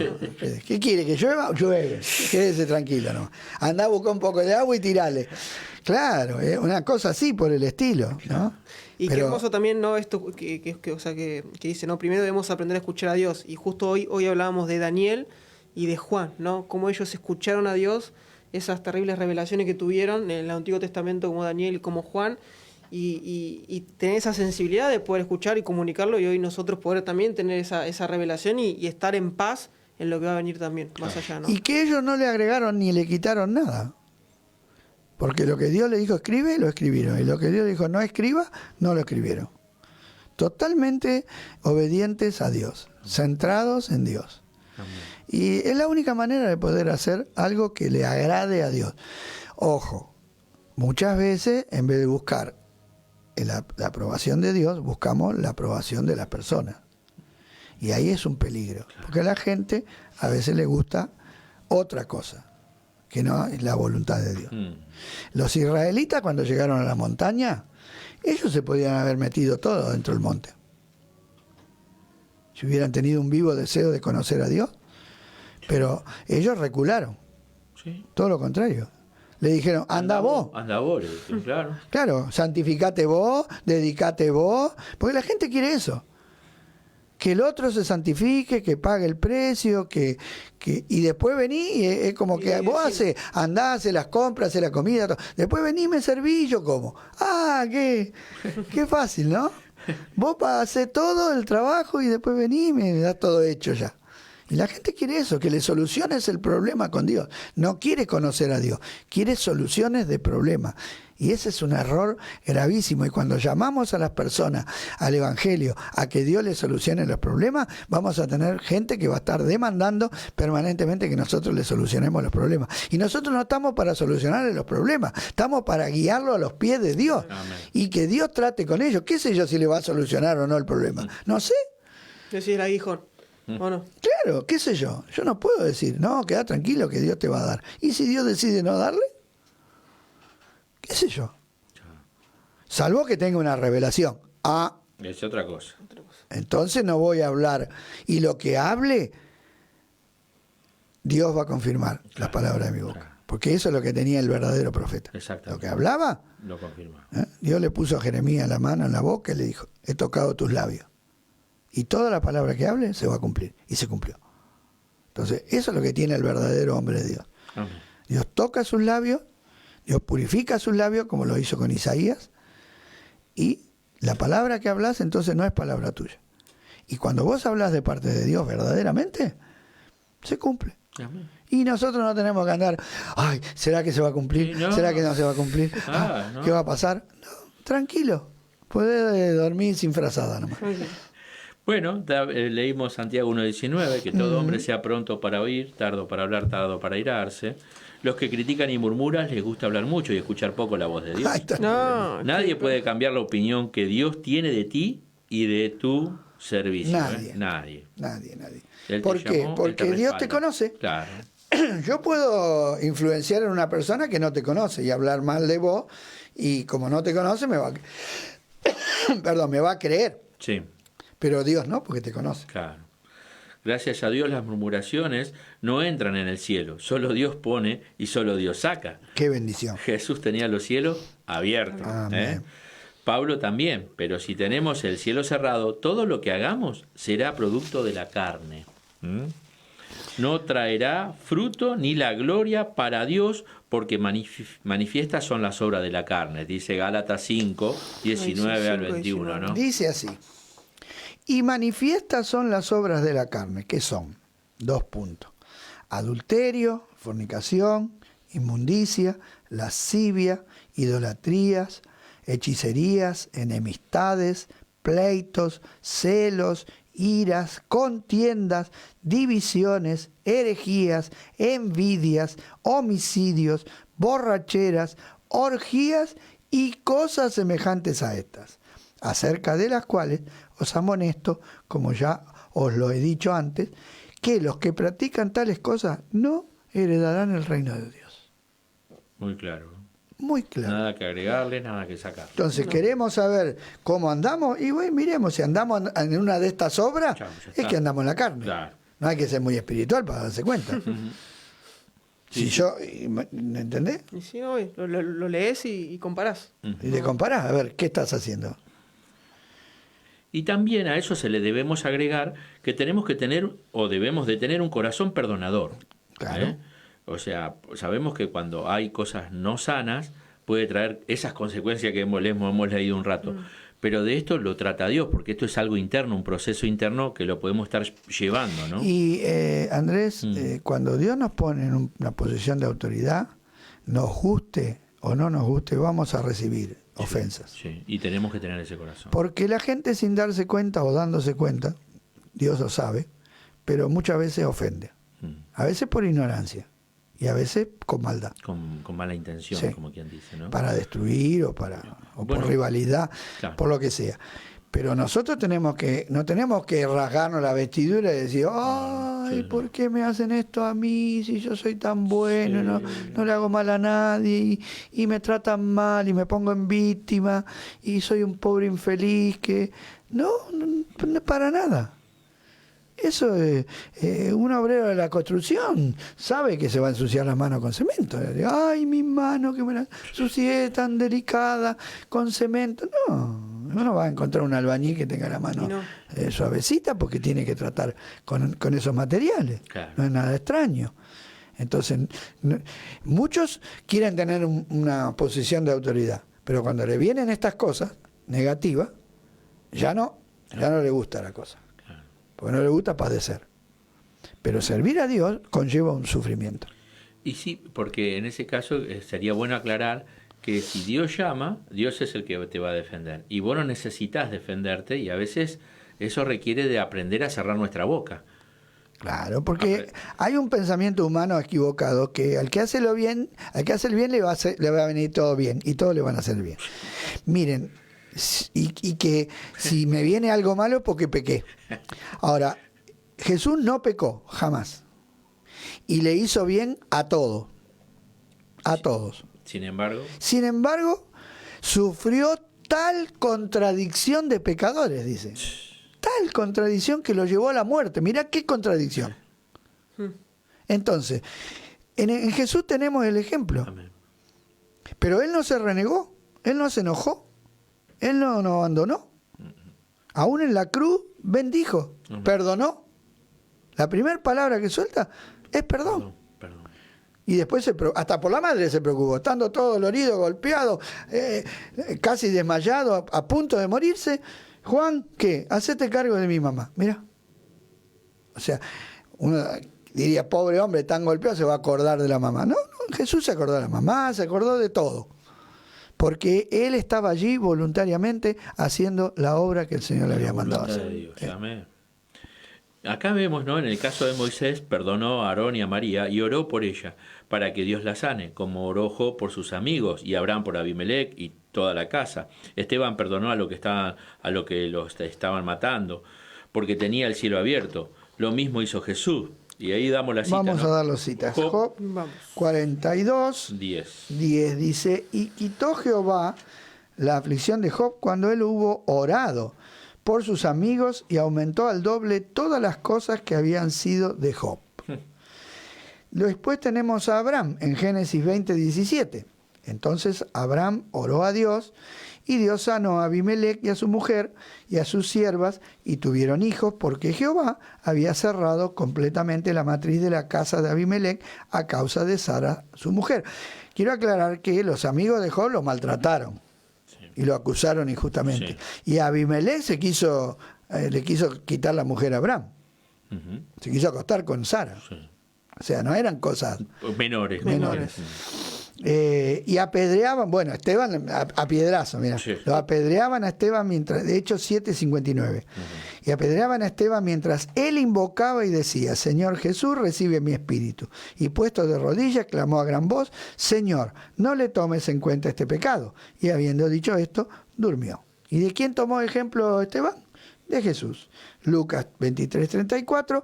Speaker 3: ¿qué quiere? ¿Que llueva? Llueve. Quédese tranquilo, ¿no? Andá a buscar un poco de agua y tirale. Claro, una cosa así por el estilo, ¿no?
Speaker 1: Y qué hermoso también, ¿no? Esto que dice, ¿no? Primero debemos aprender a escuchar a Dios. Y justo hoy hablábamos de Daniel y de Juan, ¿no? Cómo ellos escucharon a Dios, esas terribles revelaciones que tuvieron en el Antiguo Testamento, como Daniel y como Juan, y tener esa sensibilidad de poder escuchar y comunicarlo, y hoy nosotros poder también tener esa revelación y estar en paz en lo que va a venir también, más allá, ¿no?
Speaker 3: Y que ellos no le agregaron ni le quitaron nada. Porque lo que Dios le dijo escribe, lo escribieron. Y lo que Dios dijo no escriba, no lo escribieron. Totalmente obedientes a Dios, centrados en Dios. Amén. Y es la única manera de poder hacer algo que le agrade a Dios. Ojo, muchas veces en vez de buscar la aprobación de Dios, buscamos la aprobación de las personas. Y ahí es un peligro. Porque a la gente a veces le gusta otra cosa, que no es la voluntad de Dios. Los israelitas, cuando llegaron a la montaña, ellos se podían haber metido todo dentro del monte. Si hubieran tenido un vivo deseo de conocer a Dios, pero ellos recularon.
Speaker 2: Sí.
Speaker 3: Todo lo contrario. Le dijeron, anda vos.
Speaker 2: Anda vos, claro.
Speaker 3: Claro, santificate vos, dedicate vos, porque la gente quiere eso. Que el otro se santifique, que pague el precio, y después vení, y es como que vos andás, haces las compras, haces la comida, todo. Después vení y me serví, yo como. Qué fácil, ¿no? Vos haces todo el trabajo y después vení y me das todo hecho ya. Y la gente quiere eso, que le soluciones el problema con Dios. No quiere conocer a Dios, quiere soluciones de problemas. Y ese es un error gravísimo. Y cuando llamamos a las personas al Evangelio a que Dios les solucione los problemas, vamos a tener gente que va a estar demandando permanentemente que nosotros les solucionemos los problemas. Y nosotros no estamos para solucionarles los problemas, estamos para guiarlo a los pies de Dios.
Speaker 2: Amén.
Speaker 3: Y que Dios trate con ellos. ¿Qué sé yo si le va a solucionar o no el problema? No sé.
Speaker 1: Decir el aguijón. ¿O no?
Speaker 3: Claro, qué sé yo. Yo no puedo decir, no, queda tranquilo que Dios te va a dar. ¿Y si Dios decide no darle? ¿Qué sé yo? Salvo que tenga una revelación.
Speaker 2: Es otra cosa.
Speaker 3: Entonces no voy a hablar. Y lo que hable, Dios va a confirmar las palabras de mi boca. Porque eso es lo que tenía el verdadero profeta.
Speaker 2: Exactamente.
Speaker 3: Lo que hablaba,
Speaker 2: Lo confirma.
Speaker 3: Dios le puso a Jeremías la mano en la boca y le dijo, he tocado tus labios. Y toda la palabra que hable se va a cumplir. Y se cumplió. Entonces, eso es lo que tiene el verdadero hombre de Dios.
Speaker 2: Amén.
Speaker 3: Dios toca sus labios, Dios purifica sus labios, como lo hizo con Isaías, y la palabra que hablas entonces no es palabra tuya. Y cuando vos hablas de parte de Dios verdaderamente, se cumple.
Speaker 2: Amén.
Speaker 3: Y nosotros no tenemos que andar, ay, ¿será que se va a cumplir?
Speaker 2: Sí, no.
Speaker 3: ¿Será que no se va a cumplir?
Speaker 2: No.
Speaker 3: ¿Qué va a pasar? No, tranquilo, podés dormir sin frazada nomás.
Speaker 2: Bueno, leímos Santiago 1.19, que todo hombre sea pronto para oír, tardo para hablar, tardo para irarse. Los que critican y murmuran les gusta hablar mucho y escuchar poco la voz de Dios.
Speaker 3: Ahí está.
Speaker 1: No,
Speaker 2: Nadie puede cambiar la opinión que Dios tiene de ti y de tu servicio.
Speaker 3: Nadie.
Speaker 2: Nadie.
Speaker 3: Nadie.
Speaker 2: Él te
Speaker 3: ¿Por qué?
Speaker 2: llamó,
Speaker 3: Porque
Speaker 2: él te
Speaker 3: Dios te
Speaker 2: respalda.
Speaker 3: conoce.
Speaker 2: Claro.
Speaker 3: Yo puedo influenciar en una persona que no te conoce y hablar mal de vos, y como no te conoce me va a creer,
Speaker 2: Sí,
Speaker 3: pero Dios no, porque te conoce.
Speaker 2: claro. Gracias a Dios las murmuraciones no entran en el cielo. Solo Dios pone y solo Dios saca.
Speaker 3: Qué bendición.
Speaker 2: Jesús tenía los cielos abiertos.
Speaker 3: Amén.
Speaker 2: Pablo también. Pero si tenemos el cielo cerrado, todo lo que hagamos será producto de la carne. No traerá fruto ni la gloria para Dios, porque manifiestas son las obras de la carne. Dice Gálatas 5, 19 al 21, ¿no?
Speaker 3: Dice así: y manifiestas son las obras de la carne, que son, 2 puntos, adulterio, fornicación, inmundicia, lascivia, idolatrías, hechicerías, enemistades, pleitos, celos, iras, contiendas, divisiones, herejías, envidias, homicidios, borracheras, orgías y cosas semejantes a estas, acerca de las cuales os amonesto, como ya os lo he dicho antes, que los que practican tales cosas no heredarán el reino de Dios.
Speaker 2: Muy claro.
Speaker 3: Muy claro.
Speaker 2: Nada que agregarle, nada que sacar.
Speaker 3: Entonces, queremos saber cómo andamos, y bueno, miremos, si andamos en una de estas obras,
Speaker 2: Chau, ya está.
Speaker 3: es que andamos en la carne.
Speaker 2: Claro.
Speaker 3: No hay que ser muy espiritual para darse cuenta.
Speaker 2: Sí,
Speaker 3: Si yo, ¿me entendés?
Speaker 1: Y sí, no, lo lees y comparás.
Speaker 3: Y te comparás, a ver, ¿qué estás haciendo?
Speaker 2: Y también a eso se le debemos agregar que tenemos que tener, o debemos de tener, un corazón perdonador.
Speaker 3: Claro.
Speaker 2: O sea, sabemos que cuando hay cosas no sanas, puede traer esas consecuencias que hemos leído un rato. Pero de esto lo trata Dios, porque esto es algo interno, un proceso interno que lo podemos estar llevando, ¿no?
Speaker 3: Y Andrés, cuando Dios nos pone en una posición de autoridad, nos guste o no nos guste, vamos a recibir ofensas.
Speaker 2: Sí, y tenemos que tener ese corazón.
Speaker 3: Porque la gente, sin darse cuenta o dándose cuenta, Dios lo sabe, pero muchas veces ofende. A veces por ignorancia y a veces con maldad.
Speaker 2: Con mala intención,
Speaker 3: Sí.
Speaker 2: como quien dice, ¿no?
Speaker 3: Para destruir o
Speaker 2: Bueno,
Speaker 3: por rivalidad,
Speaker 2: claro.
Speaker 3: por lo que sea. Pero nosotros no tenemos que rasgarnos la vestidura y decir, ay,
Speaker 2: sí,
Speaker 3: ¿por
Speaker 2: no.
Speaker 3: qué me hacen esto a mí si yo soy tan bueno?
Speaker 2: Sí.
Speaker 3: No le hago mal a nadie y me tratan mal y me pongo en víctima y soy un pobre infeliz que... No, para nada. Eso es, un obrero de la construcción sabe que se va a ensuciar las manos con cemento. Ay, mi mano que me la ensucié tan delicada con cemento. No va a encontrar un albañil que tenga la mano suavecita, porque tiene que tratar con esos materiales.
Speaker 2: Claro.
Speaker 3: No es nada extraño. Entonces, muchos quieren tener una posición de autoridad, pero cuando le vienen estas cosas negativas, ya no le gusta la cosa. Porque no le gusta padecer. Pero servir a Dios conlleva un sufrimiento.
Speaker 2: Y sí, porque en ese caso sería bueno aclarar que si Dios llama, Dios es el que te va a defender. Y vos no necesitas defenderte, y a veces eso requiere de aprender a cerrar nuestra boca.
Speaker 3: Claro, porque hay un pensamiento humano equivocado que al que hace el bien le va a venir todo bien, y todos le van a hacer bien. Miren, y que si me viene algo malo es porque pequé. Ahora, Jesús no pecó, jamás. Y le hizo bien a todos. A todos.
Speaker 2: Sin embargo,
Speaker 3: sufrió tal contradicción de pecadores, dice. Tal contradicción que lo llevó a la muerte. Mirá qué contradicción. Entonces, En Jesús tenemos el ejemplo.
Speaker 2: Amén.
Speaker 3: Pero Él no se renegó, Él no se enojó, Él no nos abandonó. Aún en la cruz bendijo, perdonó. La primera palabra que suelta es perdón.
Speaker 2: Perdón.
Speaker 3: Y después hasta por la madre se preocupó, estando todo dolorido, golpeado, casi desmayado, a punto de morirse. Juan, ¿qué? Hacete cargo de mi mamá. Mira. O sea, uno diría, pobre hombre, tan golpeado, se va a acordar de la mamá. No, Jesús se acordó de la mamá, se acordó de todo. Porque Él estaba allí voluntariamente haciendo la obra que el Señor le había mandado hacer.
Speaker 2: De Dios. Amén. Acá vemos, ¿no? En el caso de Moisés, perdonó a Aarón y a María y oró por ella, para que Dios la sane, como oró Job por sus amigos y Abraham por Abimelec y toda la casa. Esteban perdonó a los que los estaban matando, porque tenía el cielo abierto. Lo mismo hizo Jesús. Y ahí damos la cita.
Speaker 3: Vamos
Speaker 2: ¿no?
Speaker 3: a dar las citas. Job
Speaker 1: Vamos.
Speaker 3: 42,
Speaker 2: 10.
Speaker 3: 10 dice, y quitó Jehová la aflicción de Job cuando él hubo orado por sus amigos y aumentó al doble todas las cosas que habían sido de Job. Después tenemos a Abraham en Génesis 20, 17. Entonces Abraham oró a Dios y Dios sanó a Abimelec y a su mujer y a sus siervas y tuvieron hijos porque Jehová había cerrado completamente la matriz de la casa de Abimelec a causa de Sara, su mujer. Quiero aclarar que los amigos de Job lo maltrataron y lo acusaron injustamente. Sí. Y Abimelec le quiso quitar la mujer a Abraham. Se quiso acostar con Sara. Sí. O sea, no eran cosas
Speaker 2: menores.
Speaker 3: Y apedreaban, bueno, Esteban a piedrazo, mira, lo apedreaban a Esteban mientras, de hecho 7:59, y apedreaban a Esteban mientras él invocaba y decía, Señor Jesús, recibe mi espíritu. Y puesto de rodillas, clamó a gran voz, Señor, no le tomes en cuenta este pecado. Y habiendo dicho esto, durmió. ¿Y de quién tomó ejemplo Esteban? De Jesús. Lucas 23:34,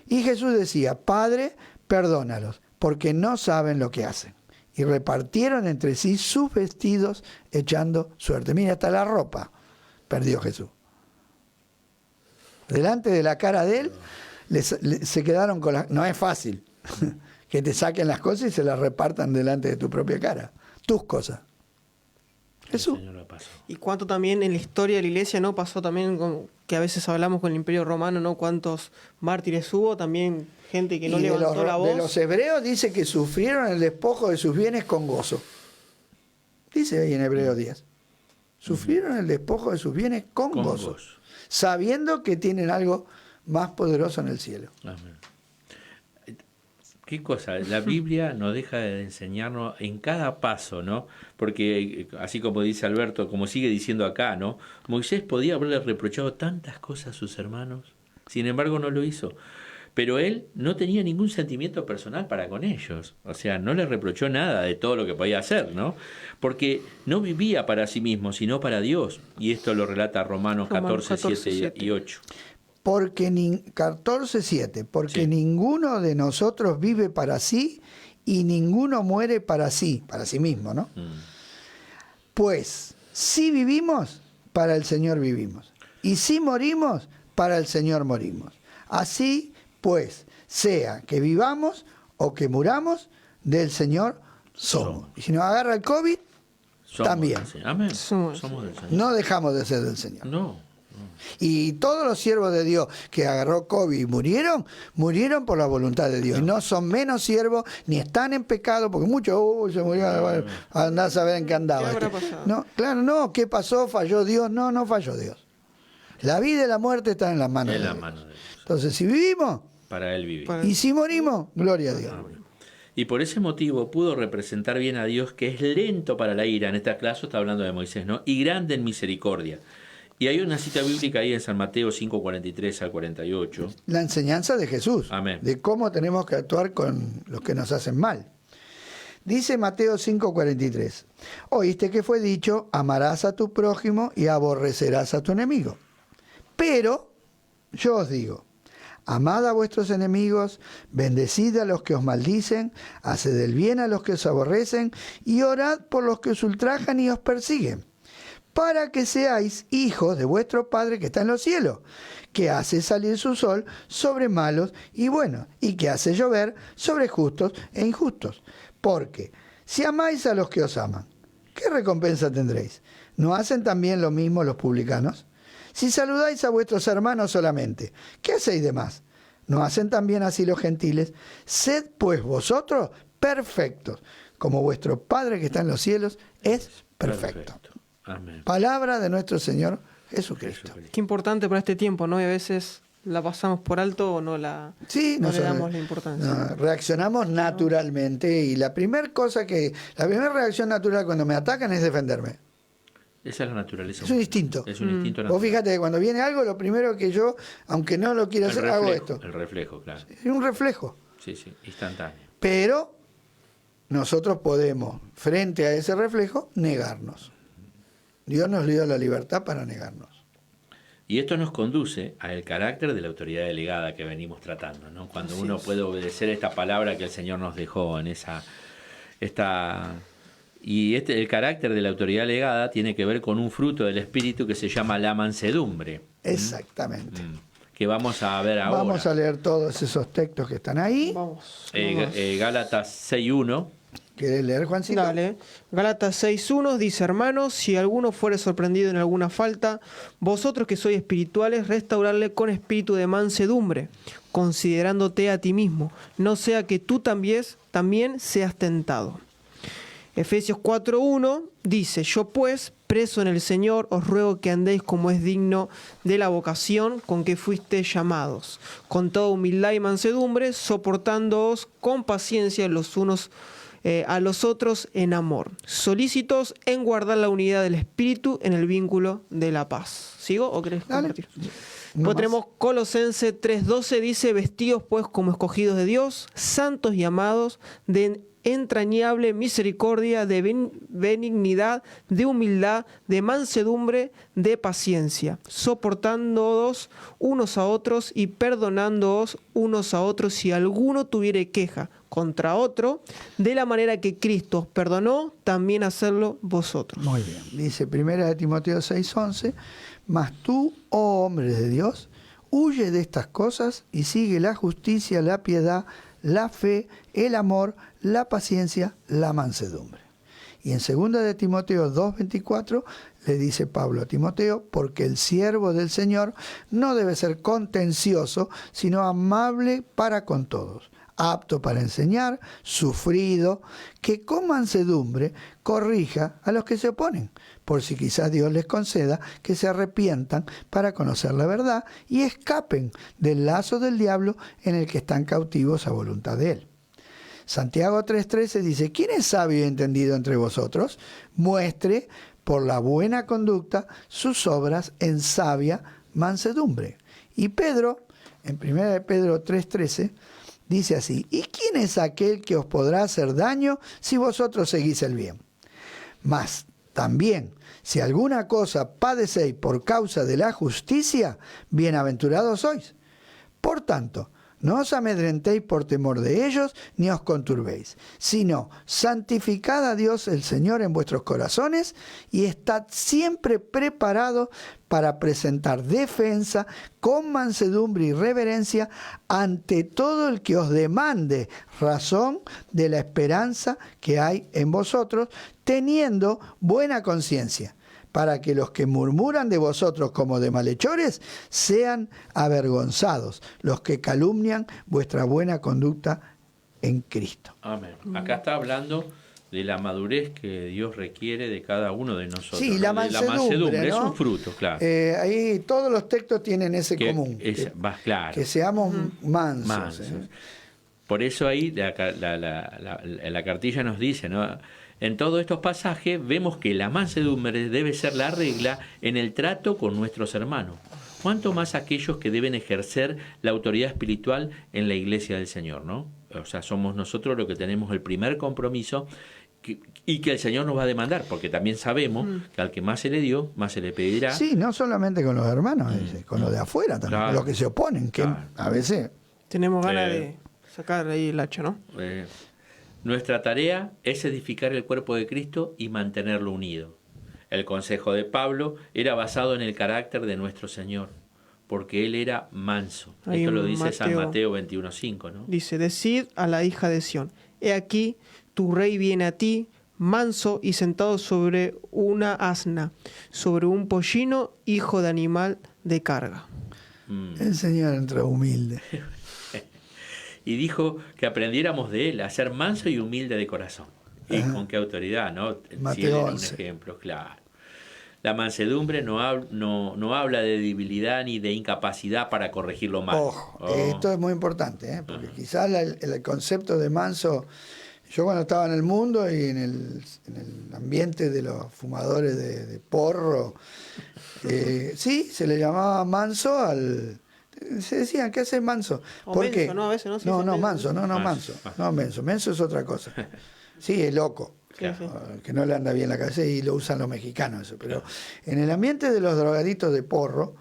Speaker 3: y Jesús decía, Padre, perdónalos, porque no saben lo que hacen. Y repartieron entre sí sus vestidos echando suerte. Mira, hasta la ropa perdió Jesús. Delante de la cara de él se quedaron con la... No es fácil que te saquen las cosas y se las repartan delante de tu propia cara. Tus cosas. Jesús.
Speaker 1: Y cuánto también en la historia de la iglesia, ¿no? Pasó también que a veces hablamos con el Imperio Romano, ¿no? Cuántos mártires hubo, también gente que no levantó la voz.
Speaker 3: De los hebreos dice que sufrieron el despojo de sus bienes con gozo. Dice ahí en Hebreos 10. Sufrieron el despojo de sus bienes con gozo, sabiendo que tienen algo más poderoso en el cielo.
Speaker 2: Amén. Qué cosa, la Biblia no deja de enseñarnos en cada paso, ¿no? Porque, así como dice Alberto, como sigue diciendo acá, ¿no? Moisés podía haberle reprochado tantas cosas a sus hermanos, sin embargo no lo hizo. Pero él no tenía ningún sentimiento personal para con ellos. O sea, no les reprochó nada de todo lo que podía hacer, ¿no? Porque no vivía para sí mismo, sino para Dios. Y esto lo relata Romanos 14, 7 y 8.
Speaker 3: Porque 14:7, porque ninguno de nosotros vive para sí y ninguno muere para sí mismo, ¿no? Pues si vivimos, para el Señor vivimos, y si morimos, para el Señor morimos. Así pues, sea que vivamos o que muramos, del Señor somos. Y si nos agarra el COVID, también.
Speaker 2: Amén. Somos del Señor.
Speaker 3: No dejamos de ser del Señor.
Speaker 2: No.
Speaker 3: Y todos los siervos de Dios que agarró COVID y murieron por la voluntad de Dios. Y no son menos siervos, ni están en pecado, porque muchos se murieron, andá a saber en qué andaba. No, claro, no, ¿qué pasó? ¿Falló Dios? No falló Dios. La vida y la muerte están en las manos de Dios. Entonces, si vivimos,
Speaker 2: para Él vivir.
Speaker 3: Y si morimos, gloria a Dios.
Speaker 2: Y por ese motivo pudo representar bien a Dios, que es lento para la ira, en este caso está hablando de Moisés, ¿no? Y grande en misericordia. Y hay una cita bíblica ahí en San Mateo 5:43 al 48.
Speaker 3: La enseñanza de Jesús.
Speaker 2: Amén.
Speaker 3: De cómo tenemos que actuar con los que nos hacen mal. Dice Mateo 5:43. Oíste que fue dicho, amarás a tu prójimo y aborrecerás a tu enemigo. Pero yo os digo, amad a vuestros enemigos, bendecid a los que os maldicen, haced el bien a los que os aborrecen y orad por los que os ultrajan y os persiguen, para que seáis hijos de vuestro Padre que está en los cielos, que hace salir su sol sobre malos y buenos, y que hace llover sobre justos e injustos. Porque si amáis a los que os aman, ¿qué recompensa tendréis? ¿No hacen también lo mismo los publicanos? Si saludáis a vuestros hermanos solamente, ¿qué hacéis de más? ¿No hacen también así los gentiles? Sed pues vosotros perfectos, como vuestro Padre que está en los cielos es perfecto.
Speaker 2: Amén.
Speaker 3: Palabra de nuestro Señor Jesucristo.
Speaker 1: Qué importante para este tiempo, ¿no? Y a veces la pasamos por alto o no le damos la importancia.
Speaker 3: No, reaccionamos naturalmente y la primera reacción natural cuando me atacan es defenderme.
Speaker 2: Esa es la naturaleza.
Speaker 3: Es un instinto.
Speaker 2: Es un instinto natural.
Speaker 3: Vos fíjate que cuando viene algo, lo primero que yo, aunque no lo quiera hacer, hago esto.
Speaker 2: El reflejo, claro.
Speaker 3: Es un reflejo.
Speaker 2: Sí, instantáneo.
Speaker 3: Pero nosotros podemos, frente a ese reflejo, negarnos. Dios nos dio la libertad para negarnos.
Speaker 2: Y esto nos conduce al carácter de la autoridad delegada que venimos tratando, ¿no? Cuando uno puede obedecer esta palabra que el Señor nos dejó en el carácter de la autoridad delegada tiene que ver con un fruto del Espíritu que se llama la mansedumbre.
Speaker 3: Exactamente.
Speaker 2: Que vamos a ver ahora.
Speaker 3: Vamos a leer todos esos textos que están ahí.
Speaker 1: Vamos.
Speaker 2: Gálatas 6.1.
Speaker 3: ¿Querés leer, Juancito?
Speaker 1: Dale. Gálatas 6.1 dice: hermanos, si alguno fuere sorprendido en alguna falta, vosotros que sois espirituales, restaurarle con espíritu de mansedumbre, considerándote a ti mismo, no sea que tú también seas tentado. Efesios 4.1 dice: yo pues, preso en el Señor, os ruego que andéis como es digno de la vocación con que fuisteis llamados, con toda humildad y mansedumbre, soportándoos con paciencia los unos a los otros en amor, solícitos en guardar la unidad del Espíritu en el vínculo de la paz. ¿Sigo o querés compartir? Después tenemos Colosenses 3.12, dice: vestidos pues como escogidos de Dios, santos y amados, de entrañable misericordia, de benignidad, de humildad, de mansedumbre, de paciencia, soportándoos unos a otros y perdonándoos unos a otros si alguno tuviere queja contra otro, de la manera que Cristo os perdonó, también hacerlo vosotros.
Speaker 3: Muy bien. Dice 1 Timoteo 6:11, mas tú, oh hombre de Dios, huye de estas cosas y sigue la justicia, la piedad, la fe, el amor, la paciencia, la mansedumbre. Y en 2 Timoteo 2:24 le dice Pablo a Timoteo: porque el siervo del Señor no debe ser contencioso, sino amable para con todos, apto para enseñar, sufrido, que con mansedumbre corrija a los que se oponen, por si quizás Dios les conceda que se arrepientan para conocer la verdad y escapen del lazo del diablo en el que están cautivos a voluntad de él. Santiago 3:13 dice: ¿quién es sabio y entendido entre vosotros? Muestre por la buena conducta sus obras en sabia mansedumbre. Y Pedro, en 1 Pedro 3:13, dice así: ¿y quién es aquel que os podrá hacer daño si vosotros seguís el bien? Mas también, si alguna cosa padecéis por causa de la justicia, bienaventurados sois. Por tanto, no os amedrentéis por temor de ellos, ni os conturbéis, sino santificad a Dios el Señor en vuestros corazones y estad siempre preparados para presentar defensa con mansedumbre y reverencia ante todo el que os demande razón de la esperanza que hay en vosotros, teniendo buena conciencia, para que los que murmuran de vosotros como de malhechores sean avergonzados, los que calumnian vuestra buena conducta en Cristo.
Speaker 2: Amén. Acá está hablando de la madurez que Dios requiere de cada uno de nosotros.
Speaker 3: Sí, la mansedumbre,
Speaker 2: ¿no?
Speaker 3: ¿no?
Speaker 2: Es un fruto, claro.
Speaker 3: Ahí todos los textos tienen ese común.
Speaker 2: Claro.
Speaker 3: Que seamos mansos.
Speaker 2: Por eso ahí la cartilla nos dice, ¿no? En todos estos pasajes vemos que la mansedumbre debe ser la regla en el trato con nuestros hermanos. Cuanto más aquellos que deben ejercer la autoridad espiritual en la iglesia del Señor, ¿no? O sea, somos nosotros los que tenemos el primer compromiso y que el Señor nos va a demandar, porque también sabemos que al que más se le dio, más se le pedirá.
Speaker 3: Sí, no solamente con los hermanos, con los de afuera también, con los que se oponen, que a veces...
Speaker 1: Tenemos ganas de sacar ahí el hacha, ¿no?
Speaker 2: Nuestra tarea es edificar el cuerpo de Cristo y mantenerlo unido. El consejo de Pablo era basado en el carácter de nuestro Señor, porque Él era manso.
Speaker 1: Ahí
Speaker 2: Esto lo
Speaker 1: en
Speaker 2: dice San
Speaker 1: Mateo.
Speaker 2: Mateo 21:5, ¿no?
Speaker 1: Dice, decid a la hija de Sión, he aquí, tu rey viene a ti, manso y sentado sobre una asna, sobre un pollino, hijo de animal de carga.
Speaker 3: El Señor entró humilde.
Speaker 2: Y dijo que aprendiéramos de Él a ser manso y humilde de corazón. ¿Y con qué autoridad, no?
Speaker 3: Mateo
Speaker 2: Si Él era un
Speaker 3: 11.
Speaker 2: ejemplo, claro. La mansedumbre no habla de debilidad ni de incapacidad para corregir lo malo.
Speaker 3: Ojo, esto es muy importante, porque quizás el concepto de manso, yo cuando estaba en el mundo y en el ambiente de los fumadores de porro, sí, se le llamaba manso se decían, ¿qué hace manso?
Speaker 1: O
Speaker 3: ¿Por
Speaker 1: menso,
Speaker 3: qué?
Speaker 1: ¿no? A veces, ¿no? Sí,
Speaker 3: No,
Speaker 1: sí,
Speaker 3: no,
Speaker 1: menso.
Speaker 3: manso, no,
Speaker 2: Manso.
Speaker 3: manso. No, menso. Menso es otra cosa. Sí, es loco.
Speaker 2: Claro.
Speaker 1: Sí, sí.
Speaker 3: Que no le anda bien la cabeza y lo usan los mexicanos eso. Pero en el ambiente de los drogaditos de porro,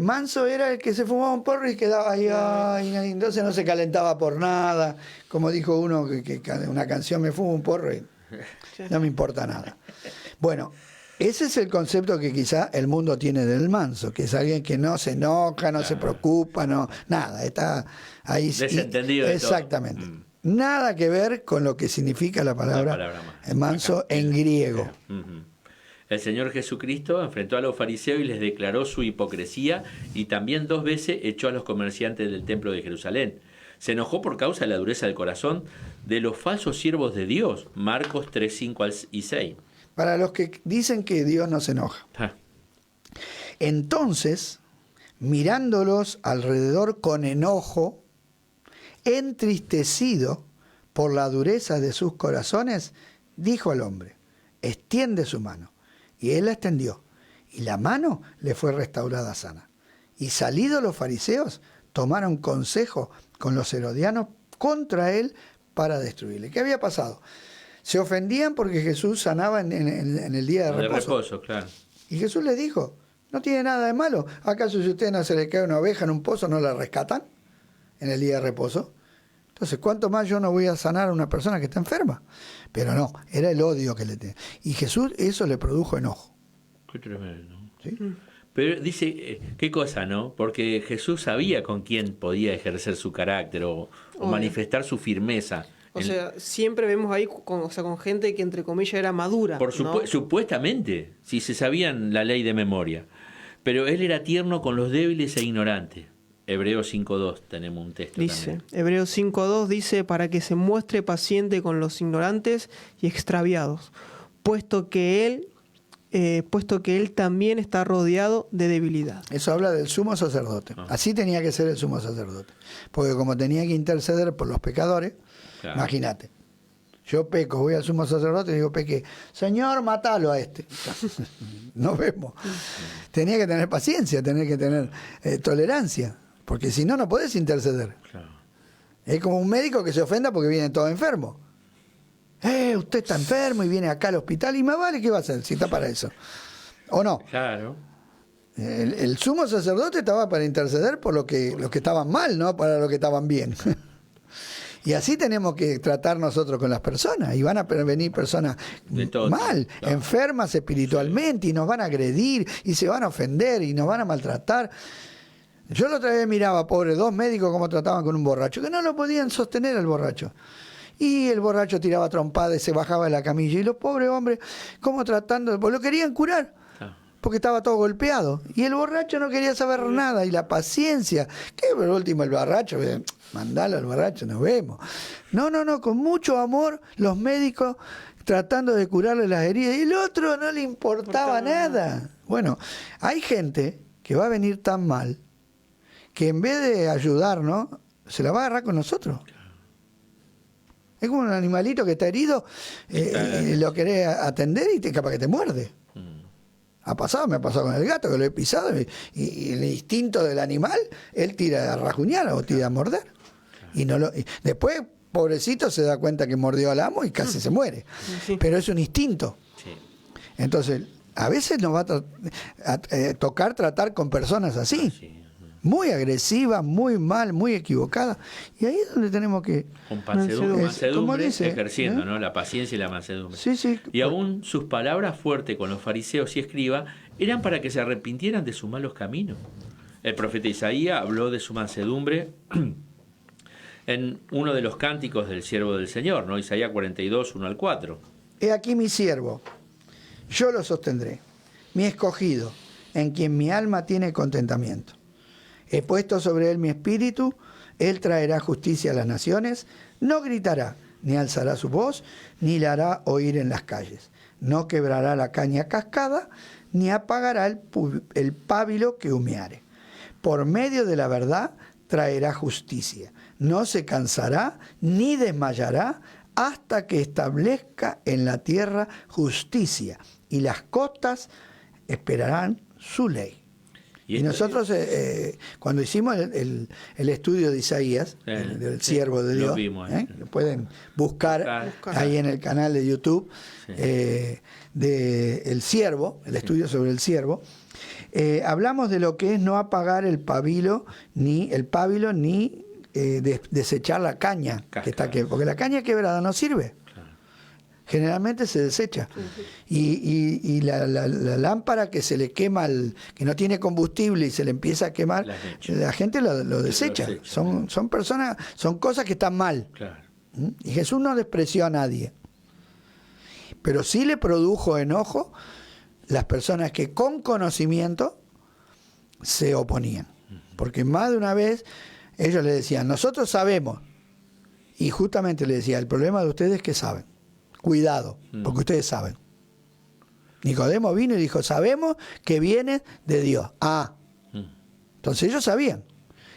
Speaker 3: manso era el que se fumaba un porro y quedaba ahí, ay, entonces no se calentaba por nada. Como dijo uno, que una canción, me fumo un porro y no me importa nada. Bueno, ese es el concepto que quizá el mundo tiene del manso, que es alguien que no se enoja, no se preocupa, no, nada, está ahí.
Speaker 2: Desentendido de todo.
Speaker 3: Exactamente. Nada que ver con lo que significa la palabra manso en griego.
Speaker 2: Ujú. El Señor Jesucristo enfrentó a los fariseos y les declaró su hipocresía, y también 2 veces echó a los comerciantes del templo de Jerusalén. Se enojó por causa de la dureza del corazón de los falsos siervos de Dios. Marcos 3, 5 y 6.
Speaker 3: Para los que dicen que Dios no se enoja.
Speaker 2: Ah,
Speaker 3: Entonces, mirándolos alrededor con enojo, entristecido por la dureza de sus corazones, dijo al hombre, extiende su mano. Y él la extendió, y la mano le fue restaurada sana. Y salidos los fariseos, tomaron consejo con los herodianos contra él para destruirle. ¿Qué había pasado? Se ofendían porque Jesús sanaba en el día de reposo.
Speaker 2: Claro.
Speaker 3: Y Jesús les dijo, no tiene nada de malo. ¿Acaso si a usted no se le cae una oveja en un pozo, no la rescatan en el día de reposo? Entonces, ¿cuánto más yo no voy a sanar a una persona que está enferma? Pero no, era el odio que le tenía. Y Jesús eso le produjo enojo.
Speaker 2: Qué tremendo.
Speaker 3: ¿Sí?
Speaker 2: Pero dice, qué cosa, ¿no? Porque Jesús sabía con quién podía ejercer su carácter o manifestar su firmeza.
Speaker 1: O sea, siempre vemos ahí con gente que entre comillas era madura. ¿no?
Speaker 2: Supuestamente, si se sabían la ley de memoria. Pero él era tierno con los débiles e ignorantes. Hebreos 5.2 tenemos un texto
Speaker 1: Dice,
Speaker 2: también.
Speaker 1: Hebreos 5.2 dice, para que se muestre paciente con los ignorantes y extraviados, puesto que él también está rodeado de debilidad.
Speaker 3: Eso habla del sumo sacerdote. Así tenía que ser el sumo sacerdote. Porque como tenía que interceder por los pecadores,
Speaker 2: Claro.
Speaker 3: imagínate. Yo peco, voy al sumo sacerdote y digo, pequé, Señor, matalo a este. Nos vemos. Tenía que tener paciencia, tenía que tener tolerancia, porque si no, no podés interceder.
Speaker 2: Claro.
Speaker 3: Es como un médico que se ofenda porque viene todo enfermo. Usted está enfermo y viene acá al hospital y más vale, ¿qué va a hacer si está para eso? ¿O no?
Speaker 2: Claro.
Speaker 3: El sumo sacerdote estaba para interceder por los que estaban mal, no para los que estaban bien. Y así tenemos que tratar nosotros con las personas. Y van a venir personas
Speaker 2: De todo
Speaker 3: mal,
Speaker 2: tipo, claro.
Speaker 3: enfermas espiritualmente, y nos van a agredir, y se van a ofender, y nos van a maltratar. Yo la otra vez miraba, pobre, 2 médicos cómo trataban con un borracho, que no lo podían sostener al borracho. Y el borracho tiraba trompada y se bajaba de la camilla. Y los pobres hombres, cómo tratando, pues lo querían curar, porque estaba todo golpeado. Y el borracho no quería saber nada. Y la paciencia, que por último el borracho, mandalo al borracho, nos vemos. No, con mucho amor los médicos tratando de curarle las heridas. Y el otro no le importaba nada. Bueno, hay gente que va a venir tan mal que en vez de ayudarnos, se la va a agarrar con nosotros. Es como un animalito que está herido, lo querés atender y capaz que te muerde. Me ha pasado con el gato, que lo he pisado y el instinto del animal, él tira a rajuñar o tira a morder. Y después, pobrecito, se da cuenta que mordió al amo y casi se muere.
Speaker 1: Sí.
Speaker 3: Pero es un instinto.
Speaker 2: Sí.
Speaker 3: Entonces, a veces nos va a tocar tratar con personas así.
Speaker 2: Sí.
Speaker 3: muy agresiva, muy mal, muy equivocada. Y ahí es donde tenemos que...
Speaker 2: Con
Speaker 1: Mansedumbre,
Speaker 2: mansedumbre,
Speaker 3: dice,
Speaker 2: ejerciendo,
Speaker 3: ¿eh?
Speaker 2: ¿no? La paciencia y la mansedumbre.
Speaker 3: Sí, sí.
Speaker 2: Y aún sus palabras fuertes con los fariseos y escribas eran para que se arrepintieran de sus malos caminos. El profeta Isaías habló de su mansedumbre en uno de los cánticos del siervo del Señor, ¿no? Isaías 42, 1 al 4.
Speaker 3: He aquí mi siervo, yo lo sostendré, mi escogido, en quien mi alma tiene contentamiento. He puesto sobre él mi espíritu, él traerá justicia a las naciones, no gritará, ni alzará su voz, ni la hará oír en las calles. No quebrará la caña cascada, ni apagará el pábilo que humeare. Por medio de la verdad traerá justicia. No se cansará, ni desmayará, hasta que establezca en la tierra justicia, y las costas esperarán su ley. Y nosotros, cuando hicimos el estudio de Isaías, del siervo de Dios, lo pueden buscar ahí en el canal de YouTube, de El Siervo, el estudio sobre el siervo, hablamos de lo que es no apagar el pábilo, ni desechar la caña, porque la caña quebrada no sirve. Generalmente se desecha. Y la lámpara que se le quema, que no tiene combustible y se le empieza a quemar, la gente lo desecha. Son personas, son cosas que están mal.
Speaker 2: Claro.
Speaker 3: Y Jesús no despreció a nadie. Pero sí le produjo enojo las personas que con conocimiento se oponían. Porque más de una vez ellos le decían, nosotros sabemos. Y justamente le decía, el problema de ustedes es que saben. Cuidado, porque ustedes saben. Nicodemo vino y dijo, sabemos que viene de Dios. Entonces ellos sabían.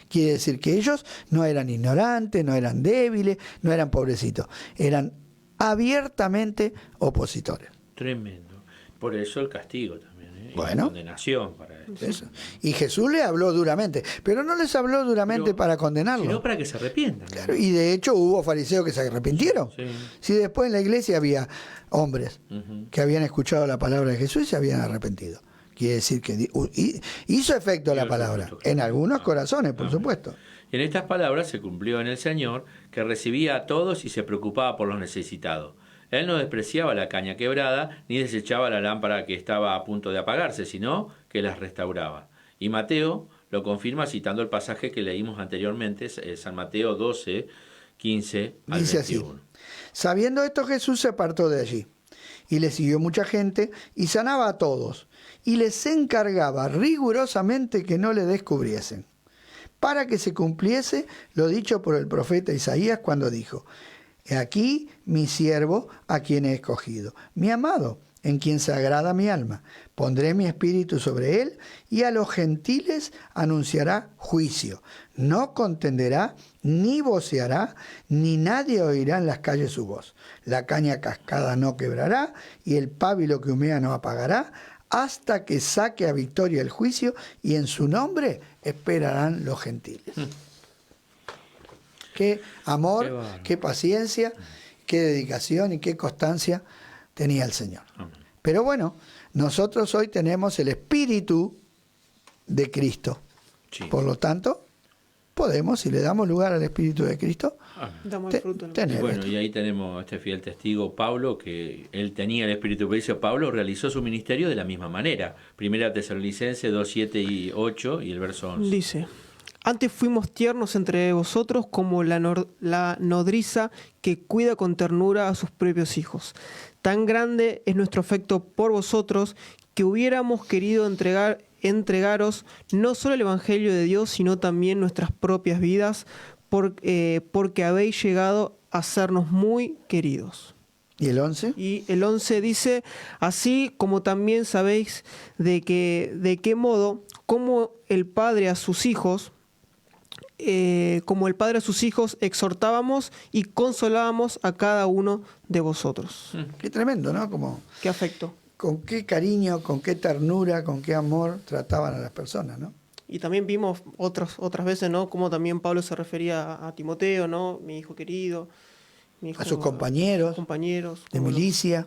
Speaker 3: Quiere decir que ellos no eran ignorantes, no eran débiles, no eran pobrecitos. Eran abiertamente opositores.
Speaker 2: Tremendo. Por eso el castigo también.
Speaker 3: Bueno.
Speaker 2: La condenación para
Speaker 3: Eso. Y Jesús le habló duramente, pero no les habló duramente para condenarlo.
Speaker 2: Sino para que se arrepientan.
Speaker 3: Claro, y de hecho hubo fariseos que se arrepintieron.
Speaker 2: Sí.
Speaker 3: Si después en la iglesia había hombres que habían escuchado la palabra de Jesús y se habían arrepentido. Quiere decir que hizo efecto la palabra, en algunos corazones, por supuesto.
Speaker 2: En estas palabras se cumplió en el Señor, que recibía a todos y se preocupaba por los necesitados. Él no despreciaba la caña quebrada, ni desechaba la lámpara que estaba a punto de apagarse, sino que las restauraba. Y Mateo lo confirma citando el pasaje que leímos anteriormente, San Mateo 12, 15 al
Speaker 3: Dice
Speaker 2: 21.
Speaker 3: así, sabiendo esto Jesús se apartó de allí, y le siguió mucha gente, y sanaba a todos, y les encargaba rigurosamente que no le descubriesen, para que se cumpliese lo dicho por el profeta Isaías cuando dijo, he aquí mi siervo a quien he escogido, mi amado, en quien se agrada mi alma. Pondré mi espíritu sobre él y a los gentiles anunciará juicio. No contenderá, ni voceará, ni nadie oirá en las calles su voz. La caña cascada no quebrará y el pábilo que humea no apagará, hasta que saque a victoria el juicio, y en su nombre esperarán los gentiles. Qué amor, qué paciencia, qué dedicación y qué constancia tenía el Señor. Pero bueno, nosotros hoy tenemos el Espíritu de Cristo.
Speaker 2: Sí.
Speaker 3: Por lo tanto, podemos, si le damos lugar al Espíritu de Cristo,
Speaker 1: Damos el fruto.
Speaker 3: tener
Speaker 2: Bueno,
Speaker 3: esto.
Speaker 2: y ahí tenemos este fiel testigo, Pablo, que él tenía el Espíritu, pero dice Pablo realizó su ministerio de la misma manera. Primera Tesalonicenses 2, 7 y 8 y el verso 11.
Speaker 1: Dice, antes fuimos tiernos entre vosotros como la nodriza que cuida con ternura a sus propios hijos. Tan grande es nuestro afecto por vosotros que hubiéramos querido entregaros no solo el Evangelio de Dios, sino también nuestras propias vidas, porque habéis llegado a sernos muy queridos.
Speaker 3: ¿Y el 11?
Speaker 1: Y el 11 dice, así como también sabéis de qué modo, como el Padre a sus hijos, exhortábamos y consolábamos a cada uno de vosotros.
Speaker 3: Qué tremendo, ¿no? Como,
Speaker 1: Qué afecto.
Speaker 3: con qué cariño, con qué ternura, con qué amor trataban a las personas, ¿no?
Speaker 1: Y también vimos otras veces, ¿no? Como también Pablo se refería a Timoteo, ¿no? Mi hijo querido. Mi hijo,
Speaker 3: A sus compañeros de
Speaker 1: como
Speaker 3: milicia.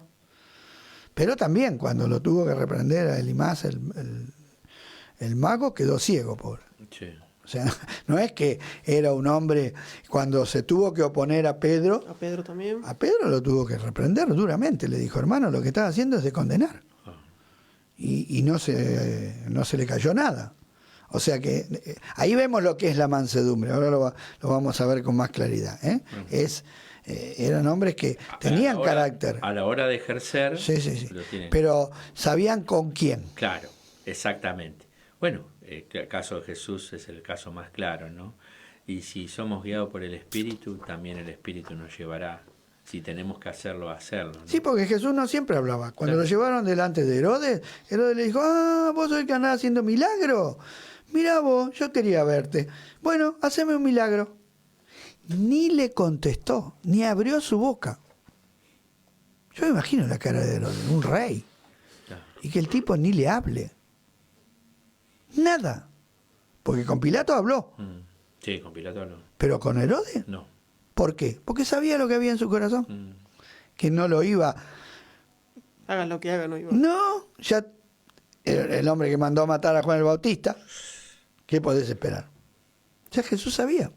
Speaker 3: Pero también cuando lo tuvo que reprender a Elimás, el mago, quedó ciego, pobre.
Speaker 2: Sí.
Speaker 3: O sea, no es que era un hombre, cuando se tuvo que oponer a Pedro
Speaker 1: también.
Speaker 3: a Pedro lo tuvo que reprender duramente. Le dijo, hermano, lo que estás haciendo es de condenar. Y no se le cayó nada. O sea que ahí vemos lo que es la mansedumbre. Ahora lo vamos a ver con más claridad. Eran hombres que tenían carácter.
Speaker 2: A la hora de ejercer.
Speaker 3: Sí. Pero sabían con quién.
Speaker 2: Claro, exactamente. Bueno, el caso de Jesús es el caso más claro, ¿no? Y si somos guiados por el Espíritu, también el Espíritu nos llevará. Si tenemos que hacerlo, hacerlo, ¿no?
Speaker 3: Sí, porque Jesús no siempre hablaba. Cuando lo llevaron delante de Herodes, Herodes le dijo, vos sos el que andás haciendo milagro. Mirá vos, yo quería verte. Bueno, haceme un milagro. Ni le contestó, ni abrió su boca. Yo me imagino la cara de Herodes, un rey.
Speaker 2: Claro.
Speaker 3: Y que el tipo ni le hable. Nada. Porque con Pilato habló.
Speaker 2: Sí, con Pilato no.
Speaker 3: Pero con Herodes,
Speaker 2: No.
Speaker 3: ¿por qué? Porque sabía lo que había en su corazón. Que no lo iba.
Speaker 1: Hagan lo que hagan, no iba.
Speaker 3: No, ya el hombre que mandó a matar a Juan el Bautista, ¿qué podés esperar? Ya Jesús sabía.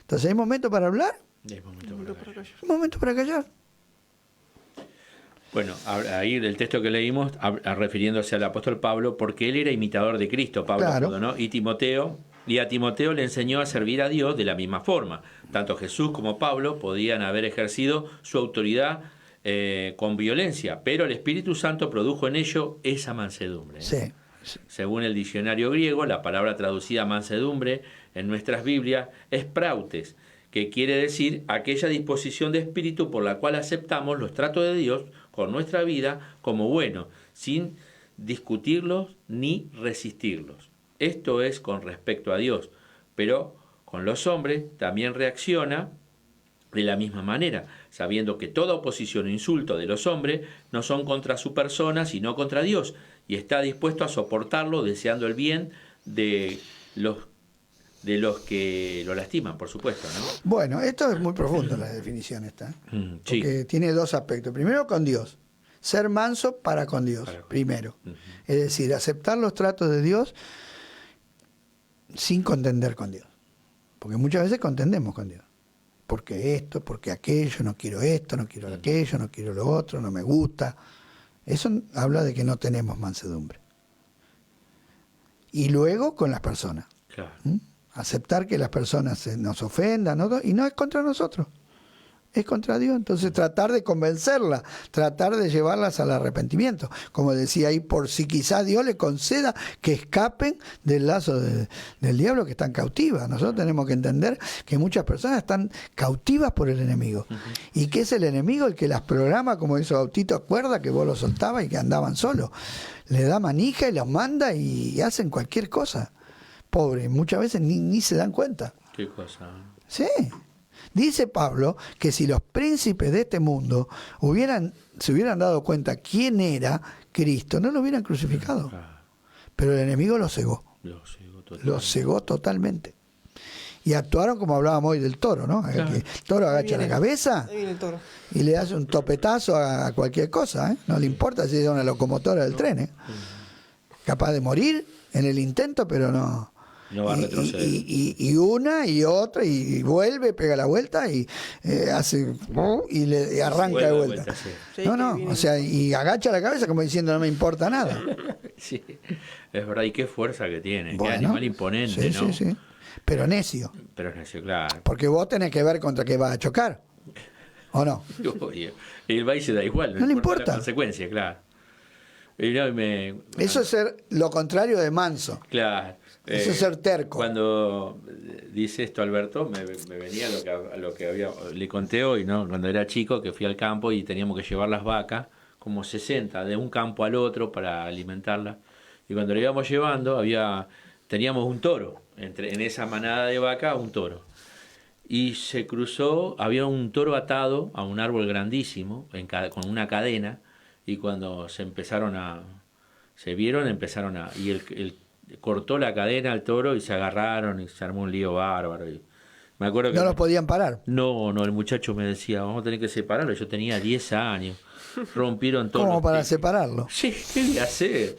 Speaker 3: Entonces, ¿hay momento para hablar?
Speaker 2: Es momento para callar.
Speaker 3: Momento para callar.
Speaker 2: Bueno, ahí del texto que leímos, refiriéndose al apóstol Pablo, porque él era imitador de Cristo, Pablo,
Speaker 3: Claro.
Speaker 2: ¿no? Y a Timoteo le enseñó a servir a Dios de la misma forma. Tanto Jesús como Pablo podían haber ejercido su autoridad con violencia, pero el Espíritu Santo produjo en ello esa mansedumbre.
Speaker 3: Sí.
Speaker 2: Según el diccionario griego, la palabra traducida mansedumbre en nuestras Biblias es prautes, que quiere decir aquella disposición de espíritu por la cual aceptamos los tratos de Dios con nuestra vida como buenos, sin discutirlos ni resistirlos. Esto es con respecto a Dios, pero con los hombres también reacciona de la misma manera, sabiendo que toda oposición o insulto de los hombres no son contra su persona, sino contra Dios, y está dispuesto a soportarlo deseando el bien de los que lo lastiman, por supuesto, ¿no?
Speaker 3: Bueno, esto es muy profundo, la definición esta.
Speaker 2: Sí.
Speaker 3: Porque tiene dos aspectos. Primero, con Dios. Ser manso para con Dios, primero. Es decir, aceptar los tratos de Dios sin contender con Dios. Porque muchas veces contendemos con Dios. Porque esto, porque aquello, no quiero esto, no quiero aquello, no quiero lo otro, no me gusta. Eso habla de que no tenemos mansedumbre. Y luego con las personas.
Speaker 2: Claro.
Speaker 3: Aceptar que las personas nos ofendan, ¿no? Y no es contra nosotros, es contra Dios. Entonces tratar de convencerlas, tratar de llevarlas al arrepentimiento. Como decía ahí, por si quizás Dios le conceda que escapen del lazo del diablo, que están cautivas. Nosotros tenemos que entender que muchas personas están cautivas por el enemigo. Y que es el enemigo el que las programa, como hizo Bautito, acuerda que vos los soltabas y que andaban solos. Le da manija y los manda y hacen cualquier cosa. Pobre, muchas veces ni se dan cuenta.
Speaker 2: ¿Qué cosa?
Speaker 3: Sí. Dice Pablo que si los príncipes de este mundo se hubieran dado cuenta quién era Cristo, no lo hubieran crucificado. Pero el enemigo lo cegó. Lo cegó totalmente. Y actuaron como hablábamos hoy del toro, ¿no?
Speaker 2: Claro.
Speaker 3: Que el toro agacha la cabeza
Speaker 1: Ahí viene el toro.
Speaker 3: y le hace un topetazo a cualquier cosa, ¿eh? No le importa si es una locomotora del tren, ¿eh? Capaz de morir en el intento, pero no.
Speaker 2: No va a retroceder.
Speaker 3: Y una y otra, y vuelve, pega la vuelta y hace y arranca de vuelta.
Speaker 2: Sí.
Speaker 1: Sí,
Speaker 3: No,
Speaker 1: que viene
Speaker 3: o sea, y agacha la cabeza como diciendo no me importa nada.
Speaker 2: Sí, es verdad, y qué fuerza que tiene,
Speaker 3: Bueno,
Speaker 2: qué animal imponente,
Speaker 3: sí,
Speaker 2: ¿no?
Speaker 3: sí. Pero necio,
Speaker 2: Pero es necio, claro.
Speaker 3: porque vos tenés que ver contra qué vas a chocar, ¿o no?
Speaker 2: Y el país se da igual,
Speaker 3: No le importa.
Speaker 2: la consecuencia, claro. Y no,
Speaker 3: Eso es ser lo contrario de manso.
Speaker 2: Claro.
Speaker 3: Eso es ser terco.
Speaker 2: Cuando dice esto Alberto, me venía a lo que le conté hoy, ¿no? Cuando era chico, que fui al campo y teníamos que llevar las vacas, como 60, de un campo al otro para alimentarlas. Y cuando le íbamos llevando, teníamos un toro, en esa manada de vacas, un toro. Y se cruzó, había un toro atado a un árbol grandísimo, con una cadena, y cuando empezaron a y el cortó la cadena al toro y se agarraron y se armó un lío bárbaro. Y me acuerdo que
Speaker 3: No los podían parar.
Speaker 2: no, el muchacho me decía, vamos a tener que separarlo. Yo tenía 10 años. Rompieron todo.
Speaker 3: ¿Cómo para separarlo?
Speaker 2: Sí, ¿qué voy a hacer?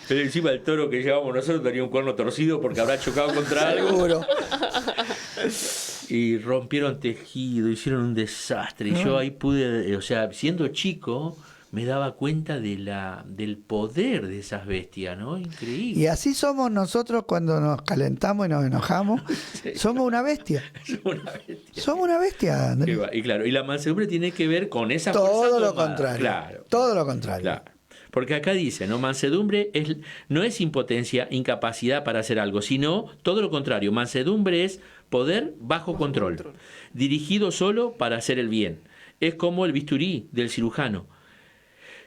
Speaker 2: Pero encima el toro que llevamos nosotros tenía un cuerno torcido porque habrá chocado contra algo.
Speaker 3: Seguro.
Speaker 2: Y rompieron tejido, hicieron un desastre. Y yo ahí pude, o sea, siendo chico, me daba cuenta del poder de esas bestias, ¿no? Increíble.
Speaker 3: Y así somos nosotros cuando nos calentamos y nos enojamos.
Speaker 2: Sí.
Speaker 3: Somos una bestia.
Speaker 2: Somos una bestia.
Speaker 3: Somos una bestia, Andrés.
Speaker 2: Y claro, y la mansedumbre tiene que ver con esa fuerza
Speaker 3: Todo lo
Speaker 2: tomada.
Speaker 3: contrario.
Speaker 2: Claro.
Speaker 3: Todo lo contrario.
Speaker 2: Claro. Porque acá dice, ¿no? Mansedumbre no es impotencia, incapacidad para hacer algo, sino todo lo contrario. Mansedumbre es poder bajo control, dirigido solo para hacer el bien. Es como el bisturí del cirujano,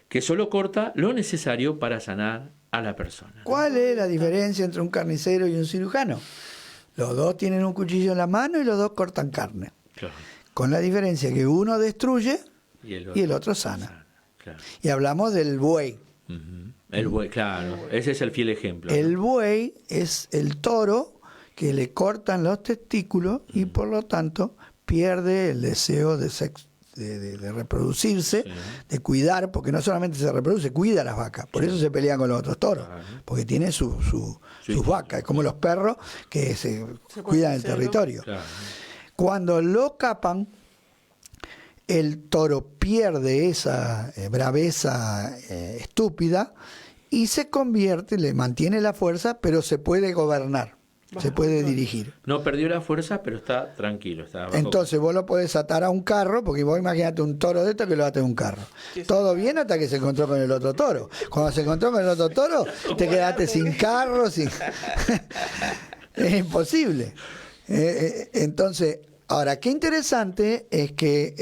Speaker 2: que solo corta lo necesario para sanar a la persona.
Speaker 3: ¿Cuál es la diferencia entre un carnicero y un cirujano? Los dos tienen un cuchillo en la mano y los dos cortan carne.
Speaker 2: Claro.
Speaker 3: Con la diferencia que uno destruye
Speaker 2: Y
Speaker 3: y el otro sana.
Speaker 2: Claro.
Speaker 3: Y hablamos del buey.
Speaker 2: Ujú. El buey, claro, ese es el fiel ejemplo.
Speaker 3: El
Speaker 2: ¿no?
Speaker 3: buey es el toro que le cortan los testículos y por lo tanto pierde el deseo de sexo, de reproducirse,
Speaker 2: Sí.
Speaker 3: de cuidar, porque no solamente se reproduce, cuida a las vacas. Por eso se pelean con los otros toros,
Speaker 2: Claro.
Speaker 3: porque tiene sus
Speaker 2: Sí.
Speaker 3: vacas, como los perros que se cuidan el
Speaker 1: celo.
Speaker 3: territorio.
Speaker 2: Claro.
Speaker 3: Cuando lo capan, el toro pierde esa braveza estúpida y se convierte, le mantiene la fuerza, pero se puede gobernar, se puede dirigir.
Speaker 2: No perdió la fuerza, pero está tranquilo. Está bajo
Speaker 3: Entonces vos lo podés atar a un carro, porque vos imagínate un toro de esto que lo ate a un carro. Todo bien hasta que se encontró con el otro toro. Cuando se encontró con el otro toro, te quedaste sin carro, sin... Es imposible. Entonces, ahora, qué interesante es que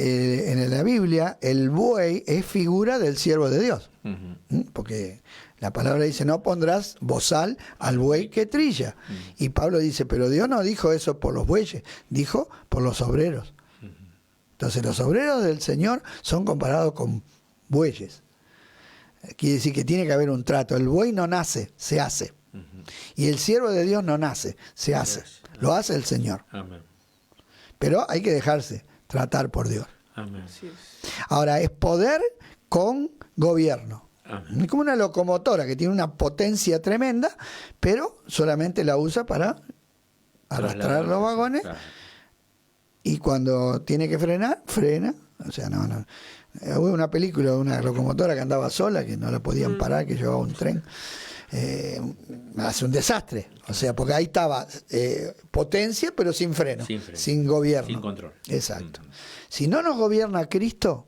Speaker 3: en la Biblia el buey es figura del siervo de Dios.
Speaker 2: Ujú.
Speaker 3: Porque la palabra dice, no pondrás bozal al buey que trilla. Y Pablo dice, pero Dios no dijo eso por los bueyes, dijo por los obreros. Entonces los obreros del Señor son comparados con bueyes. Quiere decir que tiene que haber un trato. El buey no nace, se hace. Y el siervo de Dios no nace, se hace. Lo hace el Señor.
Speaker 2: Amén.
Speaker 3: Pero hay que dejarse tratar por Dios.
Speaker 2: Amén.
Speaker 1: Así es.
Speaker 3: Ahora, es poder con gobierno.
Speaker 2: Amén.
Speaker 3: Es como una locomotora que tiene una potencia tremenda, pero solamente la usa para arrastrar los vagones,
Speaker 2: Claro.
Speaker 3: y cuando tiene que frenar, frena. O sea, no. Hubo una película de una locomotora que andaba sola, que no la podían parar, que llevaba un tren. Hace un desastre. O sea, porque ahí estaba potencia, pero sin freno,
Speaker 2: Sin freno.
Speaker 3: sin gobierno.
Speaker 2: Sin control.
Speaker 3: Exacto. Si no nos gobierna Cristo,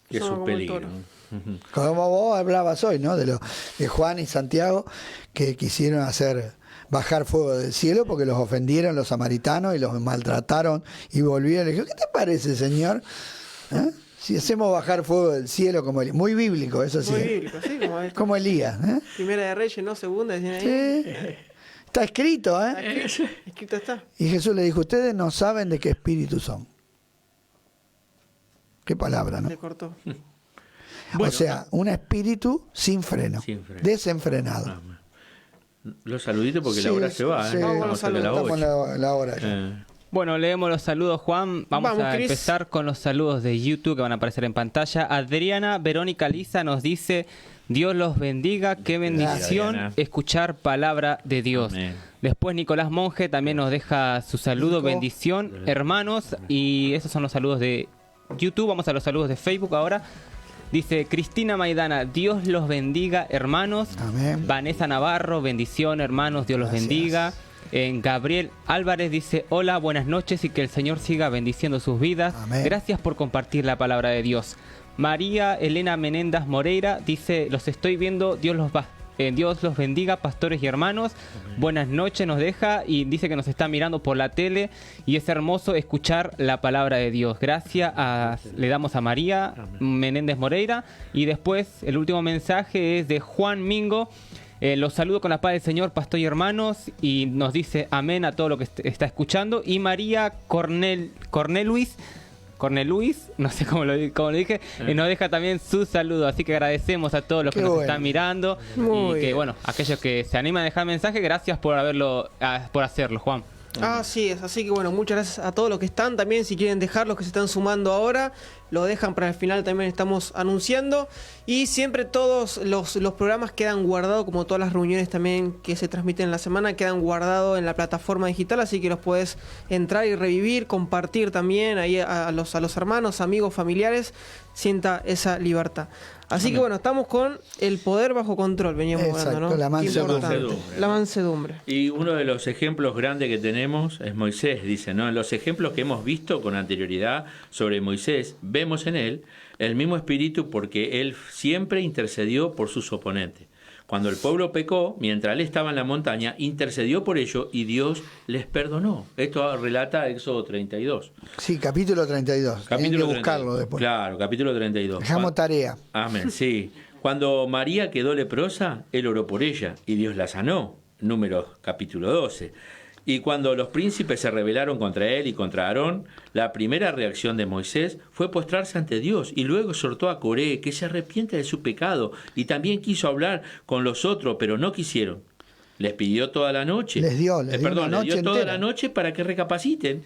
Speaker 2: Y es
Speaker 1: Somos
Speaker 2: un
Speaker 1: como el
Speaker 2: peligro.
Speaker 1: toro.
Speaker 2: Ujú.
Speaker 3: como vos hablabas hoy, ¿no? De Juan y Santiago, que quisieron hacer bajar fuego del cielo porque los ofendieron los samaritanos y los maltrataron y volvieron. Le dijo, ¿qué te parece, Señor? ¿Eh? Si hacemos bajar fuego del cielo como Elías. Muy bíblico, eso sí.
Speaker 1: Muy bíblico, sí, como esto.
Speaker 3: Como Elías. ¿Eh?
Speaker 1: Primera de Reyes, no segunda, decían ahí.
Speaker 3: Sí. Está escrito, ¿eh?
Speaker 1: Escrito está.
Speaker 3: Y Jesús le dijo, ustedes no saben de qué espíritu son. Qué palabra, ¿no?
Speaker 1: Le cortó.
Speaker 3: O sea, un espíritu sin freno,
Speaker 2: Sin freno.
Speaker 3: desenfrenado.
Speaker 2: Amén. Los saluditos porque
Speaker 3: Sí,
Speaker 2: la hora se va.
Speaker 3: sí,
Speaker 1: Vamos
Speaker 2: Estamos a las
Speaker 3: estamos
Speaker 2: 8.
Speaker 3: en la hora ya.
Speaker 4: Bueno, leemos los saludos, Juan. Vamos a
Speaker 1: Chris.
Speaker 4: empezar con los saludos de YouTube que van a aparecer en pantalla. Adriana Verónica Lisa nos dice, Dios los bendiga, qué bendición
Speaker 2: Adriana.
Speaker 4: escuchar palabra de Dios.
Speaker 2: Amén.
Speaker 4: Después Nicolás Monge también nos deja su saludo,
Speaker 3: Nico.
Speaker 4: bendición, hermanos. Y esos son los saludos de YouTube. Vamos a los saludos de Facebook ahora. Dice Cristina Maidana, Dios los bendiga, hermanos.
Speaker 3: Amén.
Speaker 4: Vanessa Navarro, bendición, hermanos, Dios los
Speaker 3: Gracias.
Speaker 4: bendiga. Gabriel Álvarez dice, hola, buenas noches y que el Señor siga bendiciendo sus vidas.
Speaker 3: Amén.
Speaker 4: Gracias por compartir la palabra de Dios. María Elena Menéndez Moreira dice, los estoy viendo, Dios los bendiga, pastores y hermanos. Buenas noches nos deja y dice que nos está mirando por la tele y es hermoso escuchar la palabra de Dios. Gracias le damos a María Menéndez Moreira. Y después el último mensaje es de Juan Mingo. Los saludo con la paz del Señor, pastor y hermanos, y nos dice amén a todo lo que está escuchando. Y María Corneluis, no sé cómo lo dije, nos deja también su saludo. Así que agradecemos a todos los
Speaker 3: Qué
Speaker 4: que nos
Speaker 3: bueno.
Speaker 4: están mirando.
Speaker 1: Muy
Speaker 4: y que,
Speaker 1: bien.
Speaker 4: bueno, aquellos que se animan a dejar mensaje, gracias por por hacerlo, Juan.
Speaker 1: Así es, así que bueno, muchas gracias a todos los que están también, si quieren dejar los que se están sumando ahora, lo dejan para el final, también estamos anunciando. Y siempre todos los programas quedan guardados, como todas las reuniones también que se transmiten en la semana, quedan guardados en la plataforma digital, así que los puedes entrar y revivir, compartir también ahí a los hermanos, amigos, familiares, sienta esa libertad. Así que bueno, estamos con el poder bajo control, veníamos hablando, ¿no?
Speaker 3: La mansedumbre.
Speaker 1: La mansedumbre.
Speaker 2: Y uno de los ejemplos grandes que tenemos es Moisés, dice, ¿no? En los ejemplos que hemos visto con anterioridad sobre Moisés, vemos en él el mismo espíritu porque él siempre intercedió por sus oponentes. Cuando el pueblo pecó, mientras él estaba en la montaña, intercedió por ello y Dios les perdonó. Esto relata Éxodo 32.
Speaker 3: Sí, capítulo 32. Tienen que buscarlo después.
Speaker 2: Claro, capítulo 32.
Speaker 3: Dejamos tarea.
Speaker 2: Amén, sí. Cuando María quedó leprosa, él oró por ella y Dios la sanó. Números capítulo 12. Y cuando los príncipes se rebelaron contra él y contra Aarón, la primera reacción de Moisés fue postrarse ante Dios y luego exhortó a Coré que se arrepiente de su pecado y también quiso hablar con los otros, pero no quisieron. Les pidió toda la noche.
Speaker 3: Les dio
Speaker 2: toda
Speaker 3: entera.
Speaker 2: la noche para que recapaciten.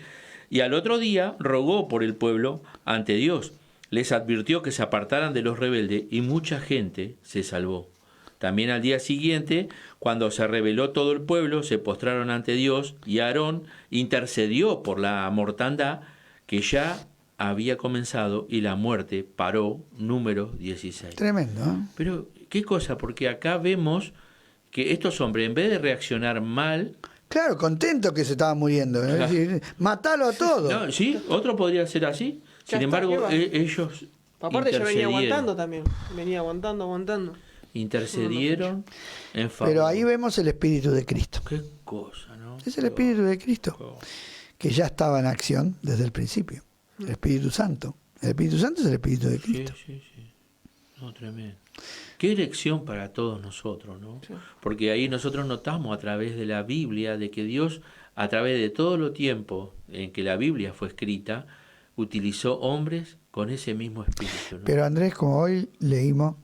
Speaker 2: Y al otro día rogó por el pueblo ante Dios. Les advirtió que se apartaran de los rebeldes y mucha gente se salvó. También al día siguiente, cuando se rebeló todo el pueblo, se postraron ante Dios y Aarón intercedió por la mortandad que ya había comenzado y la muerte paró, número 16.
Speaker 3: Tremendo, ¿eh?
Speaker 2: Pero, ¿qué cosa? Porque acá vemos que estos hombres, en vez de reaccionar mal...
Speaker 3: Claro, contento que se estaba muriendo. Es decir, matalo a todos.
Speaker 2: No, sí, otro podría ser así. Sin embargo, ellos
Speaker 1: Aparte yo venía
Speaker 2: intercedieron.
Speaker 1: aguantando también. Venía aguantando.
Speaker 2: Intercedieron en favor.
Speaker 3: Pero ahí vemos el Espíritu de Cristo.
Speaker 2: Qué cosa, ¿no?
Speaker 3: Es el Espíritu de Cristo, que ya estaba en acción desde el principio. El Espíritu Santo. El Espíritu Santo es el Espíritu de Cristo.
Speaker 2: Sí. No, tremendo. Qué elección para todos nosotros, ¿no? Sí. Porque ahí nosotros notamos a través de la Biblia de que Dios, a través de todo el tiempo en que la Biblia fue escrita, utilizó hombres con ese mismo espíritu, ¿no?
Speaker 3: Pero Andrés, como hoy leímos,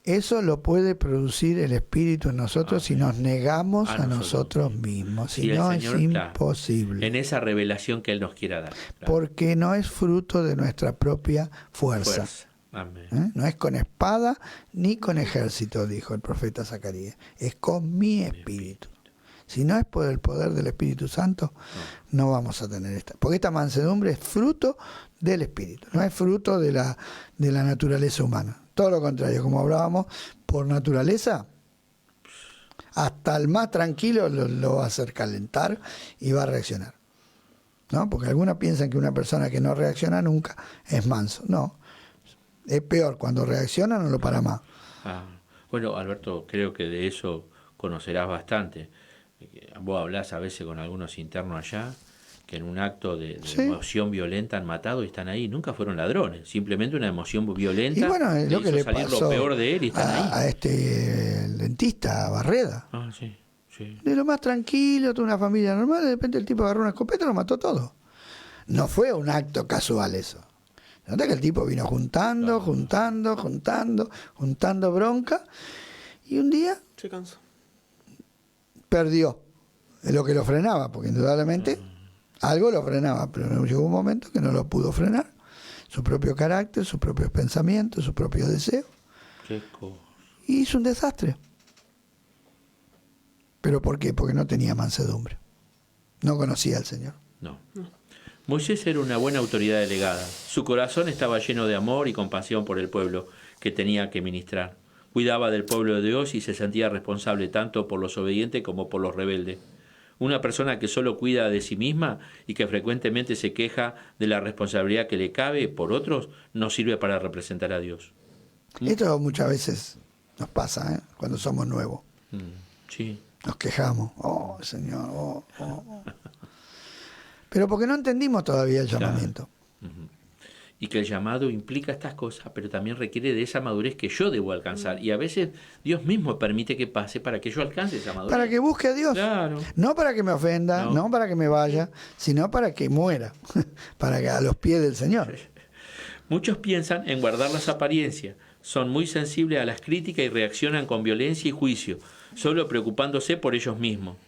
Speaker 3: eso lo puede producir el Espíritu en nosotros si nos negamos a nosotros mismos. Si no, Señor, es imposible.
Speaker 2: Claro, en esa revelación que Él nos quiera dar. Claro.
Speaker 3: Porque no es fruto de nuestra propia fuerza.
Speaker 2: Amén.
Speaker 3: No es con espada ni con ejército, dijo el profeta Zacarías. Es con mi espíritu. Si no es por el poder del Espíritu Santo, no vamos a tener esta. Porque esta mansedumbre es fruto del Espíritu, no es fruto de la naturaleza humana. Todo lo contrario, como hablábamos, por naturaleza, hasta el más tranquilo lo va a hacer calentar y va a reaccionar. ¿No? Porque algunos piensan que una persona que no reacciona nunca es manso. No, es peor, cuando reacciona no lo para más.
Speaker 2: Bueno, Alberto, creo que de eso conocerás bastante. Vos hablás a veces con algunos internos allá que en un acto de emoción violenta han matado y están ahí. Nunca fueron ladrones, simplemente una emoción violenta.
Speaker 3: Y bueno, es lo que le pasó
Speaker 2: lo peor de él y están ahí.
Speaker 3: A este dentista, Barreda.
Speaker 2: Sí.
Speaker 3: De lo más tranquilo, toda una familia normal, de repente el tipo agarró una escopeta y lo mató todo. No fue un acto casual eso. Nota que el tipo vino juntando bronca y un día
Speaker 1: se cansó.
Speaker 3: Perdió lo que lo frenaba, porque indudablemente algo lo frenaba, pero llegó un momento que no lo pudo frenar. Su propio carácter, sus propios pensamientos, sus propios deseos. Y hizo un desastre. ¿Pero por qué? Porque no tenía mansedumbre. No conocía al Señor.
Speaker 2: No. Moisés era una buena autoridad delegada. Su corazón estaba lleno de amor y compasión por el pueblo que tenía que ministrar. Cuidaba del pueblo de Dios y se sentía responsable tanto por los obedientes como por los rebeldes. Una persona que solo cuida de sí misma y que frecuentemente se queja de la responsabilidad que le cabe por otros, no sirve para representar a Dios.
Speaker 3: Esto muchas veces nos pasa, cuando somos nuevos.
Speaker 2: Sí.
Speaker 3: Nos quejamos. Oh, Señor, Pero porque no entendimos todavía el llamamiento.
Speaker 2: Y que el llamado implica estas cosas, pero también requiere de esa madurez que yo debo alcanzar. Y a veces Dios mismo permite que pase para que yo alcance esa madurez.
Speaker 3: Para que busque a Dios.
Speaker 2: Claro.
Speaker 3: No para que me ofenda, no para que me vaya, sino para que muera, para que a los pies del Señor.
Speaker 2: Muchos piensan en guardar las apariencias, son muy sensibles a las críticas y reaccionan con violencia y juicio, solo preocupándose por ellos mismos,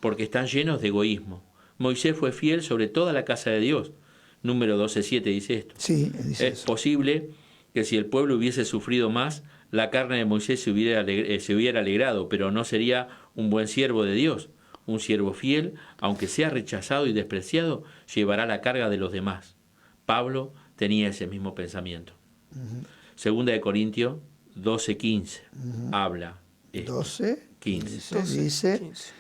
Speaker 2: porque están llenos de egoísmo. Moisés fue fiel sobre toda la casa de Dios. Número 12:7 dice esto.
Speaker 3: Sí, dice
Speaker 2: Es
Speaker 3: eso.
Speaker 2: posible que si el pueblo hubiese sufrido más, la carne de Moisés se hubiera alegrado, pero no sería un buen siervo de Dios. Un siervo fiel, aunque sea rechazado y despreciado, llevará la carga de los demás. Pablo tenía ese mismo pensamiento. Segunda de Corintios 12:15 habla esto.
Speaker 3: 12,
Speaker 2: 15.
Speaker 3: dice,
Speaker 1: 15.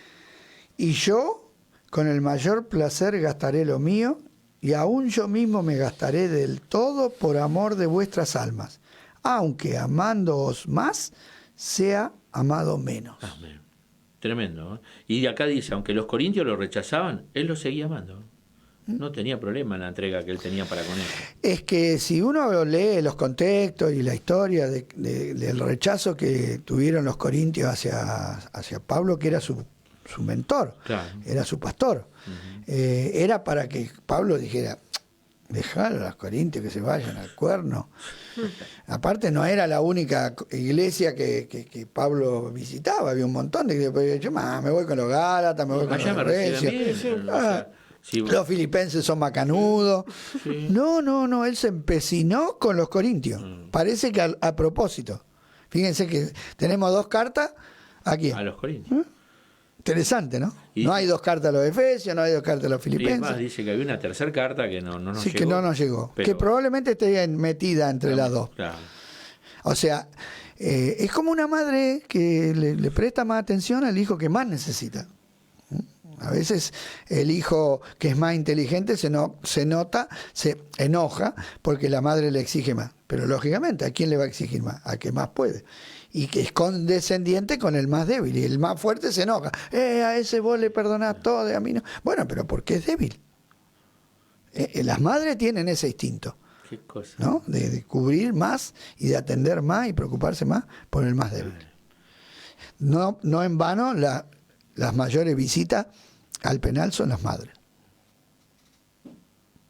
Speaker 3: y yo con el mayor placer gastaré lo mío, y aún yo mismo me gastaré del todo por amor de vuestras almas, aunque amándoos más, sea amado menos.
Speaker 2: Amén. Tremendo. Y acá dice, aunque los corintios lo rechazaban, él lo seguía amando. No tenía problema en la entrega que él tenía para con ellos.
Speaker 3: Es que si uno lee los contextos y la historia del rechazo que tuvieron los corintios hacia Pablo, que era su mentor,
Speaker 2: Claro.
Speaker 3: era su pastor, era para que Pablo dijera, dejar a los corintios que se vayan al cuerno. Aparte no era la única iglesia que Pablo visitaba, había un montón de iglesias. Yo me voy con los gálatas, me voy con
Speaker 2: Allá
Speaker 3: los
Speaker 2: me reciben
Speaker 3: efesios.
Speaker 2: bien. O sea, sí,
Speaker 3: Los filipenses son macanudos.
Speaker 2: Sí.
Speaker 3: No, él se empecinó con los corintios. Parece que a propósito. Fíjense que tenemos 2 cartas aquí.
Speaker 2: a los corintios.
Speaker 3: Interesante, ¿no?
Speaker 2: Y-
Speaker 3: No hay 2 cartas a los efesios, no hay 2 cartas a los
Speaker 2: Y es
Speaker 3: filipenses.
Speaker 2: más, dice que había una tercera carta que no nos
Speaker 3: Sí,
Speaker 2: llegó.
Speaker 3: que no nos llegó.
Speaker 2: Pero-
Speaker 3: Que probablemente esté metida entre las dos.
Speaker 2: Claro.
Speaker 3: O sea, es como una madre que le presta más atención al hijo que más necesita. A veces el hijo que es más inteligente se enoja porque la madre le exige más. Pero lógicamente, ¿a quién le va a exigir más? A que más puede. Y que es condescendiente con el más débil. Y el más fuerte se enoja. A ese vos le perdonás todo y a mí no. Bueno, pero porque es débil. Las madres tienen ese instinto,
Speaker 2: Qué cosa.
Speaker 3: ¿no? De cubrir más y de atender más y preocuparse más por el más débil. No en vano las mayores visitas al penal son las madres.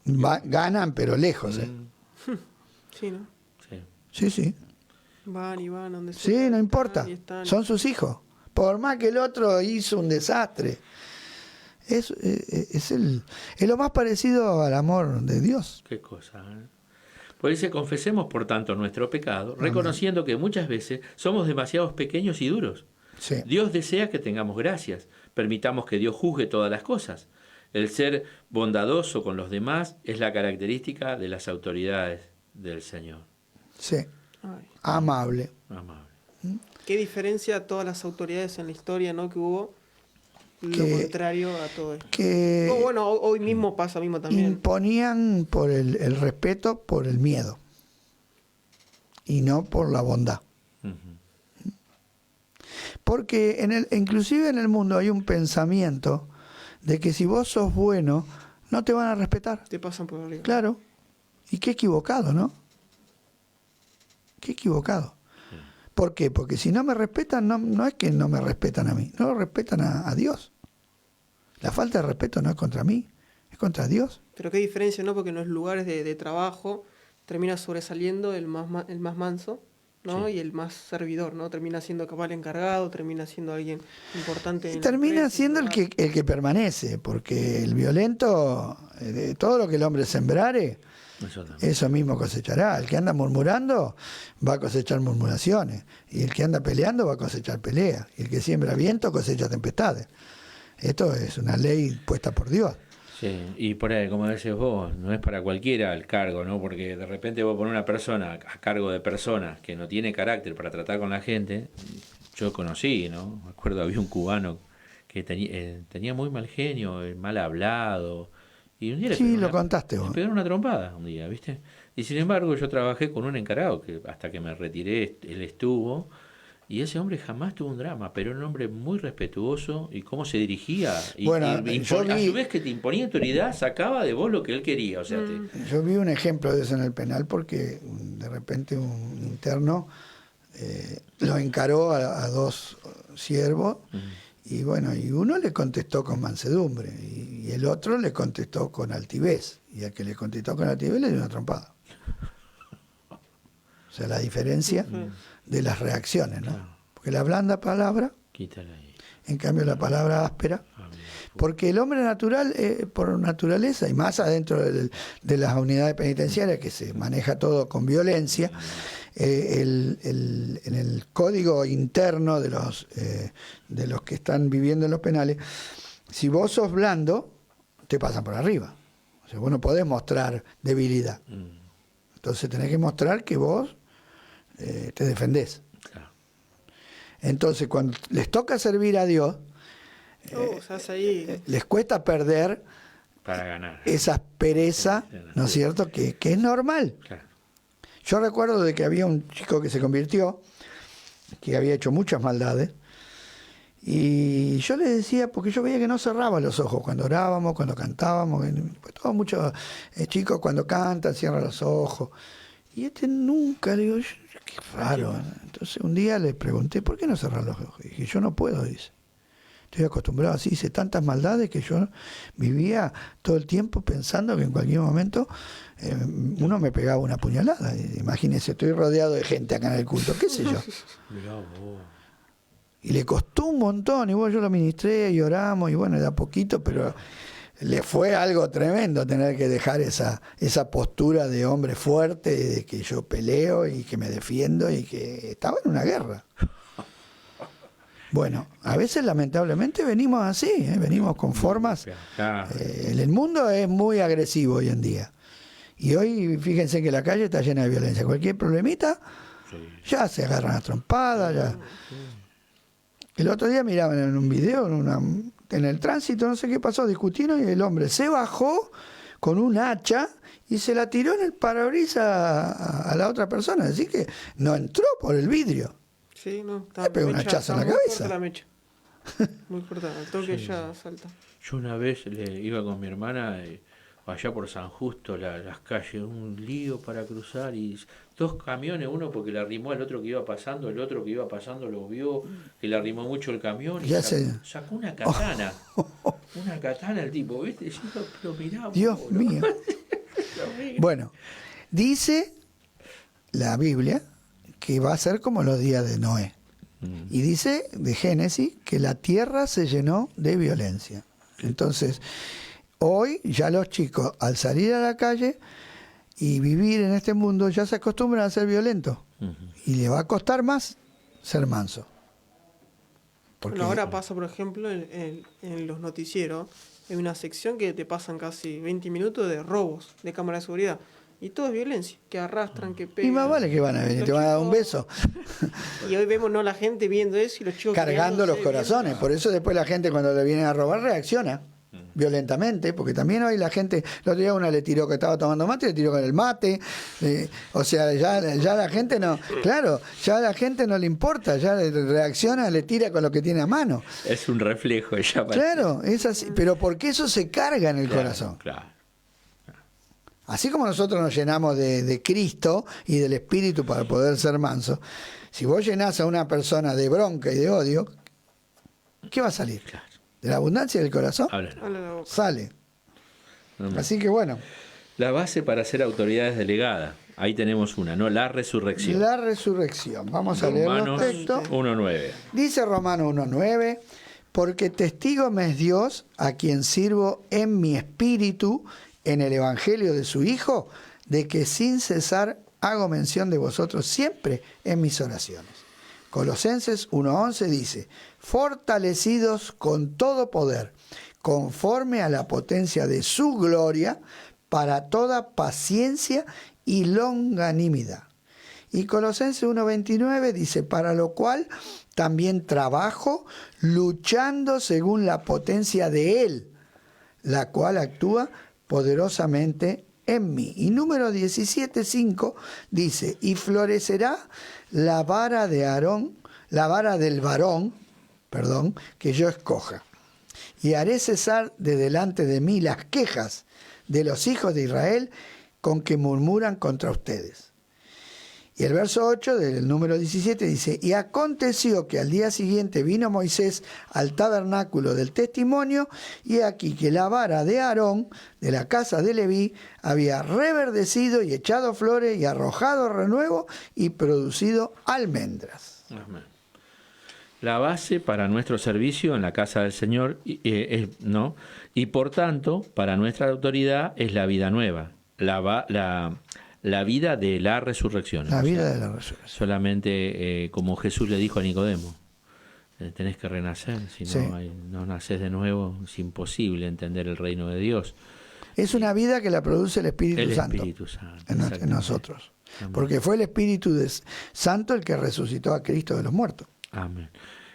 Speaker 3: Ganan, pero lejos.
Speaker 1: Sí, ¿no?
Speaker 2: Sí.
Speaker 3: Sí.
Speaker 1: Van y van donde
Speaker 3: Sí,
Speaker 1: sea,
Speaker 3: no importa.
Speaker 1: y están.
Speaker 3: Son sus hijos. Por más que el otro hizo un desastre. Es lo más parecido al amor de Dios.
Speaker 2: Qué cosa. Pues dice, confesemos por tanto nuestro pecado, reconociendo que muchas veces somos demasiado pequeños y duros.
Speaker 3: Sí.
Speaker 2: Dios desea que tengamos gracias. Permitamos que Dios juzgue todas las cosas. El ser bondadoso con los demás es la característica de las autoridades del Señor.
Speaker 3: Sí.
Speaker 1: Ay,
Speaker 3: Amable.
Speaker 2: Amable.
Speaker 1: qué diferencia todas las autoridades en la historia, ¿no? Que hubo. Lo
Speaker 3: Que-
Speaker 1: contrario a todo esto.
Speaker 3: Que
Speaker 1: No, bueno, hoy mismo pasa mismo también.
Speaker 3: imponían por el respeto, por el miedo. Y no por la bondad.
Speaker 2: Ujú.
Speaker 3: Porque inclusive en el mundo hay un pensamiento de que si vos sos bueno, no te van a respetar.
Speaker 1: Te pasan por arriba.
Speaker 3: Claro. Y qué equivocado, ¿no? Qué equivocado. ¿Por qué? Porque si no me respetan, no es que no me respetan a mí, no lo respetan a Dios. La falta de respeto no es contra mí, es contra Dios.
Speaker 1: Pero qué diferencia, ¿no? Porque en los lugares de trabajo termina sobresaliendo el más manso, ¿no?
Speaker 2: Sí.
Speaker 1: Y el más servidor, ¿no? Termina siendo capaz el encargado, termina siendo alguien importante.
Speaker 3: Y
Speaker 1: en la
Speaker 3: termina
Speaker 1: empresa,
Speaker 3: siendo el
Speaker 1: lugar.
Speaker 3: que permanece, porque el violento, todo lo que el hombre sembrare,
Speaker 2: Eso también.
Speaker 3: eso mismo cosechará. El que anda murmurando va a cosechar murmuraciones, y el que anda peleando va a cosechar peleas, y el que siembra viento cosecha tempestades. Esto es una ley puesta por Dios.
Speaker 2: Sí, y por ahí, como decís vos, no es para cualquiera el cargo, ¿no? Porque de repente vos pones una persona a cargo de personas que no tiene carácter para tratar con la gente. Yo conocí, ¿no? Me acuerdo, había un cubano que tenía muy mal genio, mal hablado. Y un día le
Speaker 3: Sí,
Speaker 2: pegaron
Speaker 3: lo
Speaker 2: una-
Speaker 3: contaste
Speaker 2: le
Speaker 3: vos.
Speaker 2: pegaron una trompada un día, ¿viste? Y sin embargo yo trabajé con un encargado que hasta que me retiré, él estuvo. Y ese hombre jamás tuvo un drama, pero era un hombre muy respetuoso y cómo se dirigía. Y,
Speaker 3: Bueno, yo
Speaker 2: a
Speaker 3: vi-
Speaker 2: su vez que te imponía autoridad, sacaba de vos lo que él quería. O sea,
Speaker 3: Yo vi un ejemplo de eso en el penal porque de repente un interno lo encaró a 2 siervos y bueno, y uno le contestó con mansedumbre y el otro le contestó con altivez, y al que le contestó con altivez le dio una trompada. O sea, la diferencia de las reacciones, ¿no?
Speaker 2: Claro.
Speaker 3: Porque la blanda palabra
Speaker 2: quítala ahí.
Speaker 3: En cambio la palabra áspera, porque el hombre natural, por naturaleza, y más adentro de las unidades penitenciarias, que se maneja todo con violencia, en el código interno de los que están viviendo en los penales, si vos sos blando, te pasan por arriba. O sea, vos no podés mostrar debilidad. Entonces tenés que mostrar que vos te defendés. Entonces, cuando les toca servir a Dios, les cuesta perder
Speaker 2: para ganar
Speaker 3: esa aspereza, ¿no es cierto?, que es normal.
Speaker 2: Claro.
Speaker 3: Yo recuerdo de que había un chico que se convirtió, que había hecho muchas maldades, y yo le decía, porque yo veía que no cerraba los ojos cuando orábamos, cuando cantábamos, pues todos muchos chicos cuando cantan cierran los ojos, y nunca, le digo, qué raro. Entonces un día le pregunté, ¿por qué no cerrar los ojos? Y dije, yo no puedo, dice. Estoy acostumbrado así, hice tantas maldades que yo vivía todo el tiempo pensando que en cualquier momento uno me pegaba una puñalada. Imagínese, estoy rodeado de gente acá en el culto, qué sé yo. Y le costó un montón, y bueno, yo lo ministré y oramos, y bueno, de a poquito, pero le fue algo tremendo tener que dejar esa postura de hombre fuerte, de que yo peleo y que me defiendo y que estaba en una guerra. Bueno, a veces lamentablemente venimos así, venimos con formas. El mundo es muy agresivo hoy en día. Y hoy fíjense que la calle está llena de violencia. Cualquier problemita, ya se agarran a trompadas. Ya. El otro día miraban en un video, en el tránsito, no sé qué pasó, discutieron y el hombre se bajó con un hacha y se la tiró en el parabrisas a la otra persona. Así que no entró por el vidrio.
Speaker 1: Sí, no,
Speaker 3: le pegó un hachazo en la cabeza.
Speaker 1: La mecha. Muy corta, al toque ya salta.
Speaker 2: Yo una vez iba con mi hermana allá por San Justo, las calles, un lío para cruzar y 2 camiones, uno porque le arrimó al otro que iba pasando, el otro que iba pasando lo vio, que le arrimó mucho el camión y sacó una katana. Una katana el tipo, ¿viste? Yo lo miraba.
Speaker 3: Dios mío. Bueno, dice la Biblia que va a ser como los días de Noé. Y dice de Génesis que la tierra se llenó de violencia. Entonces, hoy ya los chicos, al salir a la calle y vivir en este mundo, ya se acostumbran a ser violentos. Y le va a costar más ser manso. Porque
Speaker 1: bueno, ahora pasa, por ejemplo, en los noticieros, hay una sección que te pasan casi 20 minutos de robos de cámara de seguridad. Y todo es violencia, que arrastran, que pegan.
Speaker 3: Y más vale que van a venir, te van a dar un beso.
Speaker 1: Y hoy vemos la gente viendo eso y los chicos
Speaker 3: cargando los corazones. Por eso después la gente cuando le vienen a robar reacciona violentamente, porque también hoy la gente, el otro día una le tiró que estaba tomando mate, le tiró con el mate, o sea, ya la gente no, claro, ya a la gente no le importa, ya reacciona, le tira con lo que tiene a mano.
Speaker 2: Es un reflejo ya.
Speaker 3: Claro, es así, pero porque eso se carga en el corazón.
Speaker 2: Claro.
Speaker 3: Así como nosotros nos llenamos de Cristo y del Espíritu para poder ser mansos, si vos llenás a una persona de bronca y de odio, ¿qué va a salir?
Speaker 2: Claro.
Speaker 3: De la abundancia del corazón sale. Así que bueno.
Speaker 2: La base para ser autoridades delegadas. Ahí tenemos una, ¿no? La resurrección.
Speaker 3: La resurrección. Vamos a leer los textos.
Speaker 2: 1:9.
Speaker 3: Dice Romanos 1:9, porque testigo me es Dios, a quien sirvo en mi espíritu, en el evangelio de su Hijo, de que sin cesar hago mención de vosotros siempre en mis oraciones. Colosenses 1:11 dice, fortalecidos con todo poder, conforme a la potencia de su gloria, para toda paciencia y longanimidad. Y Colosenses 1:29 dice, para lo cual también trabajo, luchando según la potencia de Él, la cual actúa poderosamente en mí. Y número 17:5 dice, y florecerá la vara de Aarón, la vara del varón, que yo escoja. Y haré cesar de delante de mí las quejas de los hijos de Israel con que murmuran contra ustedes. Y el verso 8 del número 17 dice, y aconteció que al día siguiente vino Moisés al tabernáculo del testimonio, y aquí que la vara de Aarón, de la casa de Leví, había reverdecido y echado flores y arrojado renuevo y producido almendras.
Speaker 2: Amén. la base para nuestro servicio en la casa del Señor, ¿no? Y por tanto, para nuestra autoridad es la vida nueva, la vida de la resurrección.
Speaker 3: La vida de la resurrección.
Speaker 2: Solamente como Jesús le dijo a Nicodemo, tenés que renacer, si
Speaker 3: Sí.
Speaker 2: no nacés de nuevo, es imposible entender el reino de Dios.
Speaker 3: Es una vida que la produce el Espíritu
Speaker 2: El
Speaker 3: Santo,
Speaker 2: Espíritu Santo,
Speaker 3: en
Speaker 2: exactamente.
Speaker 3: nosotros.
Speaker 2: Amén.
Speaker 3: Porque fue el Espíritu Santo el que resucitó a Cristo de los muertos.
Speaker 2: Amén.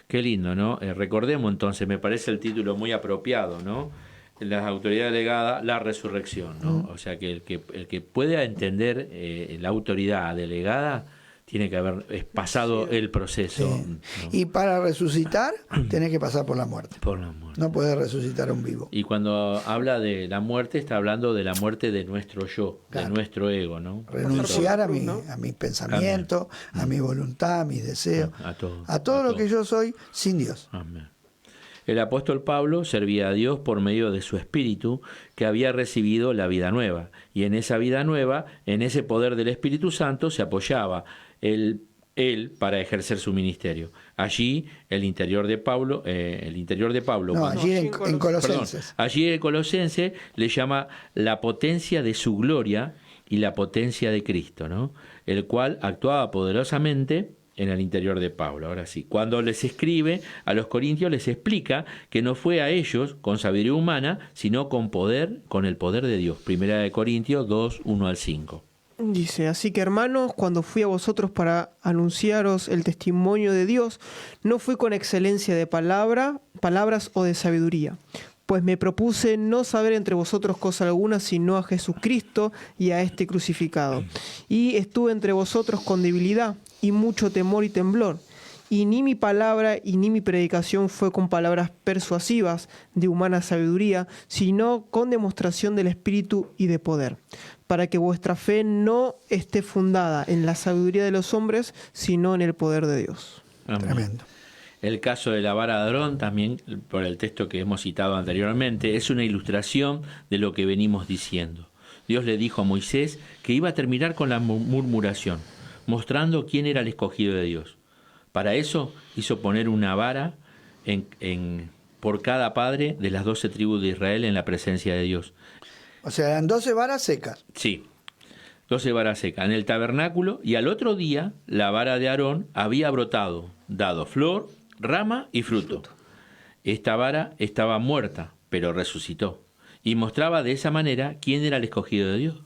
Speaker 2: Qué lindo, ¿no? Recordemos entonces, me parece el título muy apropiado, ¿no? La autoridad delegada, la resurrección, ¿no? O sea que el que pueda entender la autoridad delegada tiene que haber pasado el proceso,
Speaker 3: Sí.
Speaker 2: ¿no?
Speaker 3: Y para resucitar, tenés que pasar por la muerte.
Speaker 2: Por la muerte.
Speaker 3: No podés resucitar a un vivo.
Speaker 2: Y cuando habla de la muerte, está hablando de la muerte de nuestro yo,
Speaker 3: Claro.
Speaker 2: de nuestro ego, ¿no?
Speaker 3: Renunciar a
Speaker 1: cruz,
Speaker 3: mi,
Speaker 1: ¿no?
Speaker 3: a mi pensamiento, a mi voluntad, a mis deseos,
Speaker 2: A
Speaker 3: todo lo que yo soy sin Dios.
Speaker 2: Amén. El apóstol Pablo servía a Dios por medio de su espíritu que había recibido la vida nueva. Y en esa vida nueva, en ese poder del Espíritu Santo, se apoyaba él para ejercer su ministerio. Allí, el interior de Pablo,
Speaker 3: No,
Speaker 2: cuando-
Speaker 3: allí en
Speaker 2: Perdón,
Speaker 3: Colosenses.
Speaker 2: allí el Colosense le llama la potencia de su gloria y la potencia de Cristo, ¿no? El cual actuaba poderosamente en el interior de Pablo. Ahora sí, cuando les escribe a los corintios, les explica que no fue a ellos con sabiduría humana, sino con poder, con el poder de Dios. Primera de Corintios 2, 1 al 5.
Speaker 1: Dice, así que hermanos, cuando fui a vosotros para anunciaros el testimonio de Dios, no fui con excelencia de palabras o de sabiduría, pues me propuse no saber entre vosotros cosa alguna, sino a Jesucristo y a este crucificado. Y estuve entre vosotros con debilidad y mucho temor y temblor. Y ni mi palabra y ni mi predicación fue con palabras persuasivas de humana sabiduría, sino con demostración del Espíritu y de poder, para que vuestra fe no esté fundada en la sabiduría de los hombres, sino en el poder de Dios.
Speaker 2: Amén.
Speaker 3: Tremendo.
Speaker 2: El caso de la vara de Aarón, también por el texto que hemos citado anteriormente, es una ilustración de lo que venimos diciendo. Dios le dijo a Moisés que iba a terminar con la murmuración, mostrando quién era el escogido de Dios. Para eso hizo poner una vara por cada padre de las 12 tribus de Israel en la presencia de Dios.
Speaker 3: O sea, eran 12 varas secas.
Speaker 2: Sí, 12 varas secas en el tabernáculo, y al otro día la vara de Aarón había brotado, dado flor, rama y fruto. Esta vara estaba muerta, pero resucitó, y mostraba de esa manera quién era el escogido de Dios.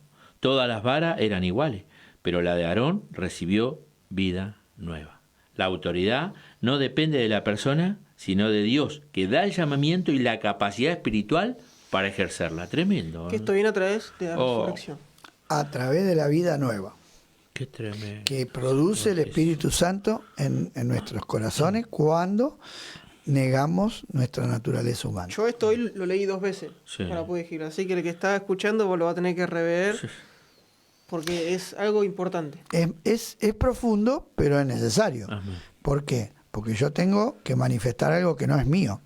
Speaker 2: Todas las varas eran iguales, pero la de Aarón recibió vida nueva. La autoridad no depende de la persona, sino de Dios, que da el llamamiento y la capacidad espiritual para ejercerla. Tremendo, ¿eh?
Speaker 1: Que esto viene a través de la resurrección.
Speaker 3: A través de la vida nueva
Speaker 2: Qué tremendo.
Speaker 3: que produce el Espíritu Santo en nuestros corazones cuando negamos nuestra naturaleza humana.
Speaker 1: Yo esto hoy lo leí 2 veces,
Speaker 2: Sí.
Speaker 1: para poder decirlo. Así que el que está escuchando vos lo va a tener que rever, porque es algo importante.
Speaker 3: Es profundo, pero es necesario.
Speaker 2: Amén.
Speaker 3: ¿Por qué? Porque yo tengo que manifestar algo que no es mío.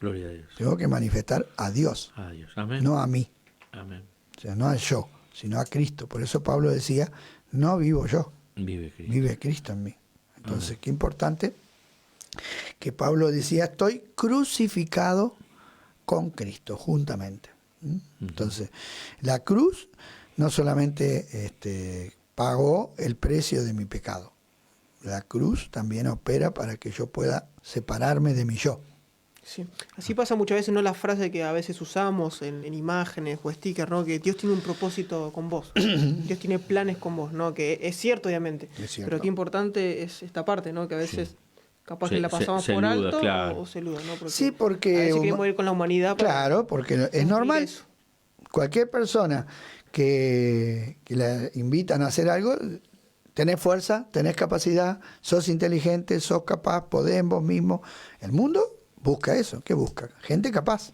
Speaker 2: Gloria a Dios.
Speaker 3: Tengo que manifestar a Dios,
Speaker 2: A Dios. Amén.
Speaker 3: no a mí.
Speaker 2: Amén.
Speaker 3: O sea, no a yo, sino a Cristo. Por eso Pablo decía, no vivo yo,
Speaker 2: Vive Cristo.
Speaker 3: vive Cristo en mí. Entonces, qué importante que Pablo decía, estoy crucificado con Cristo, juntamente. ¿Mm? Entonces, la cruz no solamente pagó el precio de mi pecado, la cruz también opera para que yo pueda separarme de mi yo.
Speaker 1: Sí. Así pasa muchas veces, ¿no? La frase que a veces usamos en imágenes o stickers, ¿no? Que Dios tiene un propósito con vos. Dios tiene planes con vos, ¿no? Que es cierto, obviamente.
Speaker 3: Es cierto.
Speaker 1: Pero qué importante es esta parte, ¿no? Que a veces capaz que la pasamos
Speaker 2: se
Speaker 1: por
Speaker 2: eluda,
Speaker 1: alto
Speaker 2: claro.
Speaker 1: o se eluda, ¿no? Porque
Speaker 3: Sí, porque
Speaker 1: a veces queremos ir con la humanidad para
Speaker 3: claro, porque es
Speaker 1: cumplir
Speaker 3: normal.
Speaker 1: eso.
Speaker 3: Cualquier persona que la invitan a hacer algo, tenés fuerza, tenés capacidad, sos inteligente, sos capaz, podés vos mismo. El mundo busca eso. ¿Qué busca? Gente capaz.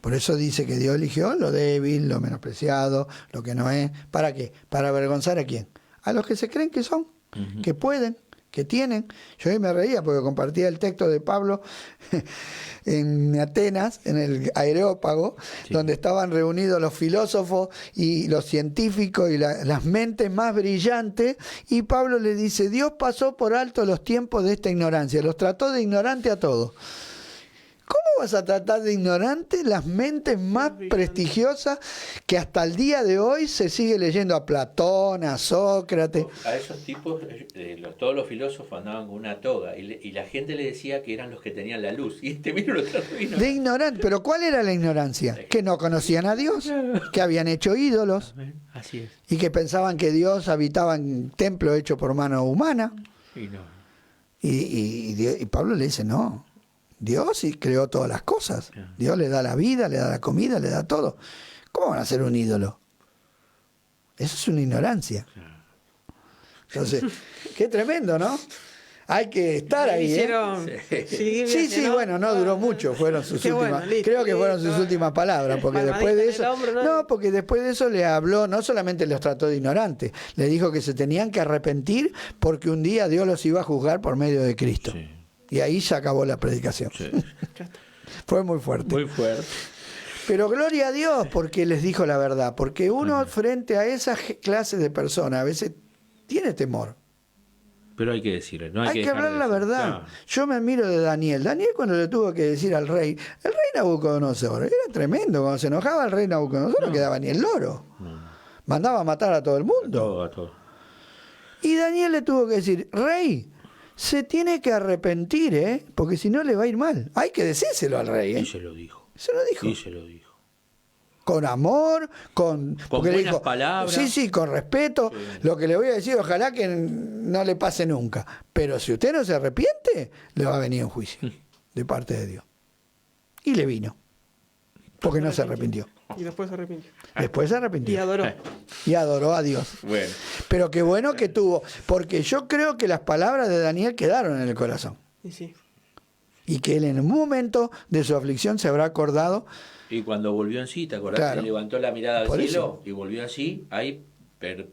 Speaker 3: Por eso dice que Dios eligió lo débil, lo menospreciado, lo que no es. ¿Para qué? ¿Para avergonzar a quién? A los que se creen que son, que pueden, que tienen. Yo hoy me reía porque compartía el texto de Pablo en Atenas, en el Areópago,
Speaker 2: Sí.
Speaker 3: donde estaban reunidos los filósofos y los científicos y las mentes más brillantes, y Pablo le dice, Dios pasó por alto los tiempos de esta ignorancia, los trató de ignorante a todos. ¿Cómo vas a tratar de ignorante las mentes más prestigiosas que hasta el día de hoy se sigue leyendo a Platón, a Sócrates?
Speaker 2: A esos tipos, todos los filósofos andaban con una toga y la gente le decía que eran los que tenían la luz. Y este mismo lo trató de ignorante.
Speaker 3: De ignorante, pero ¿cuál era la ignorancia? Que no conocían a Dios, que habían hecho ídolos
Speaker 2: Así es.
Speaker 3: y que pensaban que Dios habitaba en templo hecho por mano humana.
Speaker 2: Y no.
Speaker 3: Y Pablo le dice, no, Dios sí creó todas las cosas. Dios le da la vida, le da la comida, le da todo. ¿Cómo van a ser un ídolo? Eso es una ignorancia. Entonces, qué tremendo, ¿no? Hay que estar ahí, ¿eh?
Speaker 1: Hicieron
Speaker 3: Sí, bueno, no duró mucho, fueron sus
Speaker 1: Qué
Speaker 3: últimas,
Speaker 1: bueno, listo,
Speaker 3: creo que fueron sus
Speaker 1: listo.
Speaker 3: últimas palabras, porque
Speaker 1: Palmadita
Speaker 3: después de
Speaker 1: en
Speaker 3: eso,
Speaker 1: el hombro, ¿no?
Speaker 3: no, porque después de eso le habló, no solamente los trató de ignorantes, le dijo que se tenían que arrepentir porque un día Dios los iba a juzgar por medio de Cristo.
Speaker 2: Sí.
Speaker 3: Y ahí se acabó la predicación.
Speaker 2: Sí.
Speaker 3: Fue muy fuerte.
Speaker 2: Muy fuerte.
Speaker 3: Pero gloria a Dios porque les dijo la verdad, porque uno frente a esa clase de personas a veces tiene temor.
Speaker 2: Pero hay que decirle, no hay,
Speaker 3: Hay que
Speaker 2: dejar
Speaker 3: hablar
Speaker 2: de
Speaker 3: la
Speaker 2: decir.
Speaker 3: verdad.
Speaker 2: Claro.
Speaker 3: Yo me admiro de Daniel. Daniel cuando le tuvo que decir al rey, el rey Nabucodonosor, era tremendo. Cuando se enojaba el rey Nabucodonosor no quedaba ni el loro. Mandaba a matar a todo el mundo.
Speaker 2: Todo, a todo.
Speaker 3: Y Daniel le tuvo que decir, rey, se tiene que arrepentir, ¿eh? Porque si no le va a ir mal. Hay que decírselo al rey, ¿eh?
Speaker 2: Y se lo dijo.
Speaker 3: Se lo dijo.
Speaker 2: Y se lo dijo.
Speaker 3: Con amor, porque le
Speaker 2: buenas
Speaker 3: dijo,
Speaker 2: palabras.
Speaker 3: Sí, con respeto.
Speaker 2: Sí.
Speaker 3: Lo que le voy a decir, ojalá que no le pase nunca. Pero si usted no se arrepiente, le va a venir un juicio de parte de Dios. Y le vino. Porque no se arrepintió.
Speaker 1: Y después se arrepintió.
Speaker 3: Después se
Speaker 1: Y
Speaker 3: arrepintió.
Speaker 1: adoró.
Speaker 3: Y adoró a Dios.
Speaker 2: Bueno.
Speaker 3: Pero qué bueno que tuvo. Porque yo creo que las palabras de Daniel quedaron en el corazón.
Speaker 1: Y sí.
Speaker 3: Y que él en un momento de su aflicción se habrá acordado.
Speaker 2: Y cuando volvió en sí, ¿te acordás?
Speaker 3: Claro.
Speaker 2: Que levantó la mirada al
Speaker 3: Por
Speaker 2: cielo y volvió así, ahí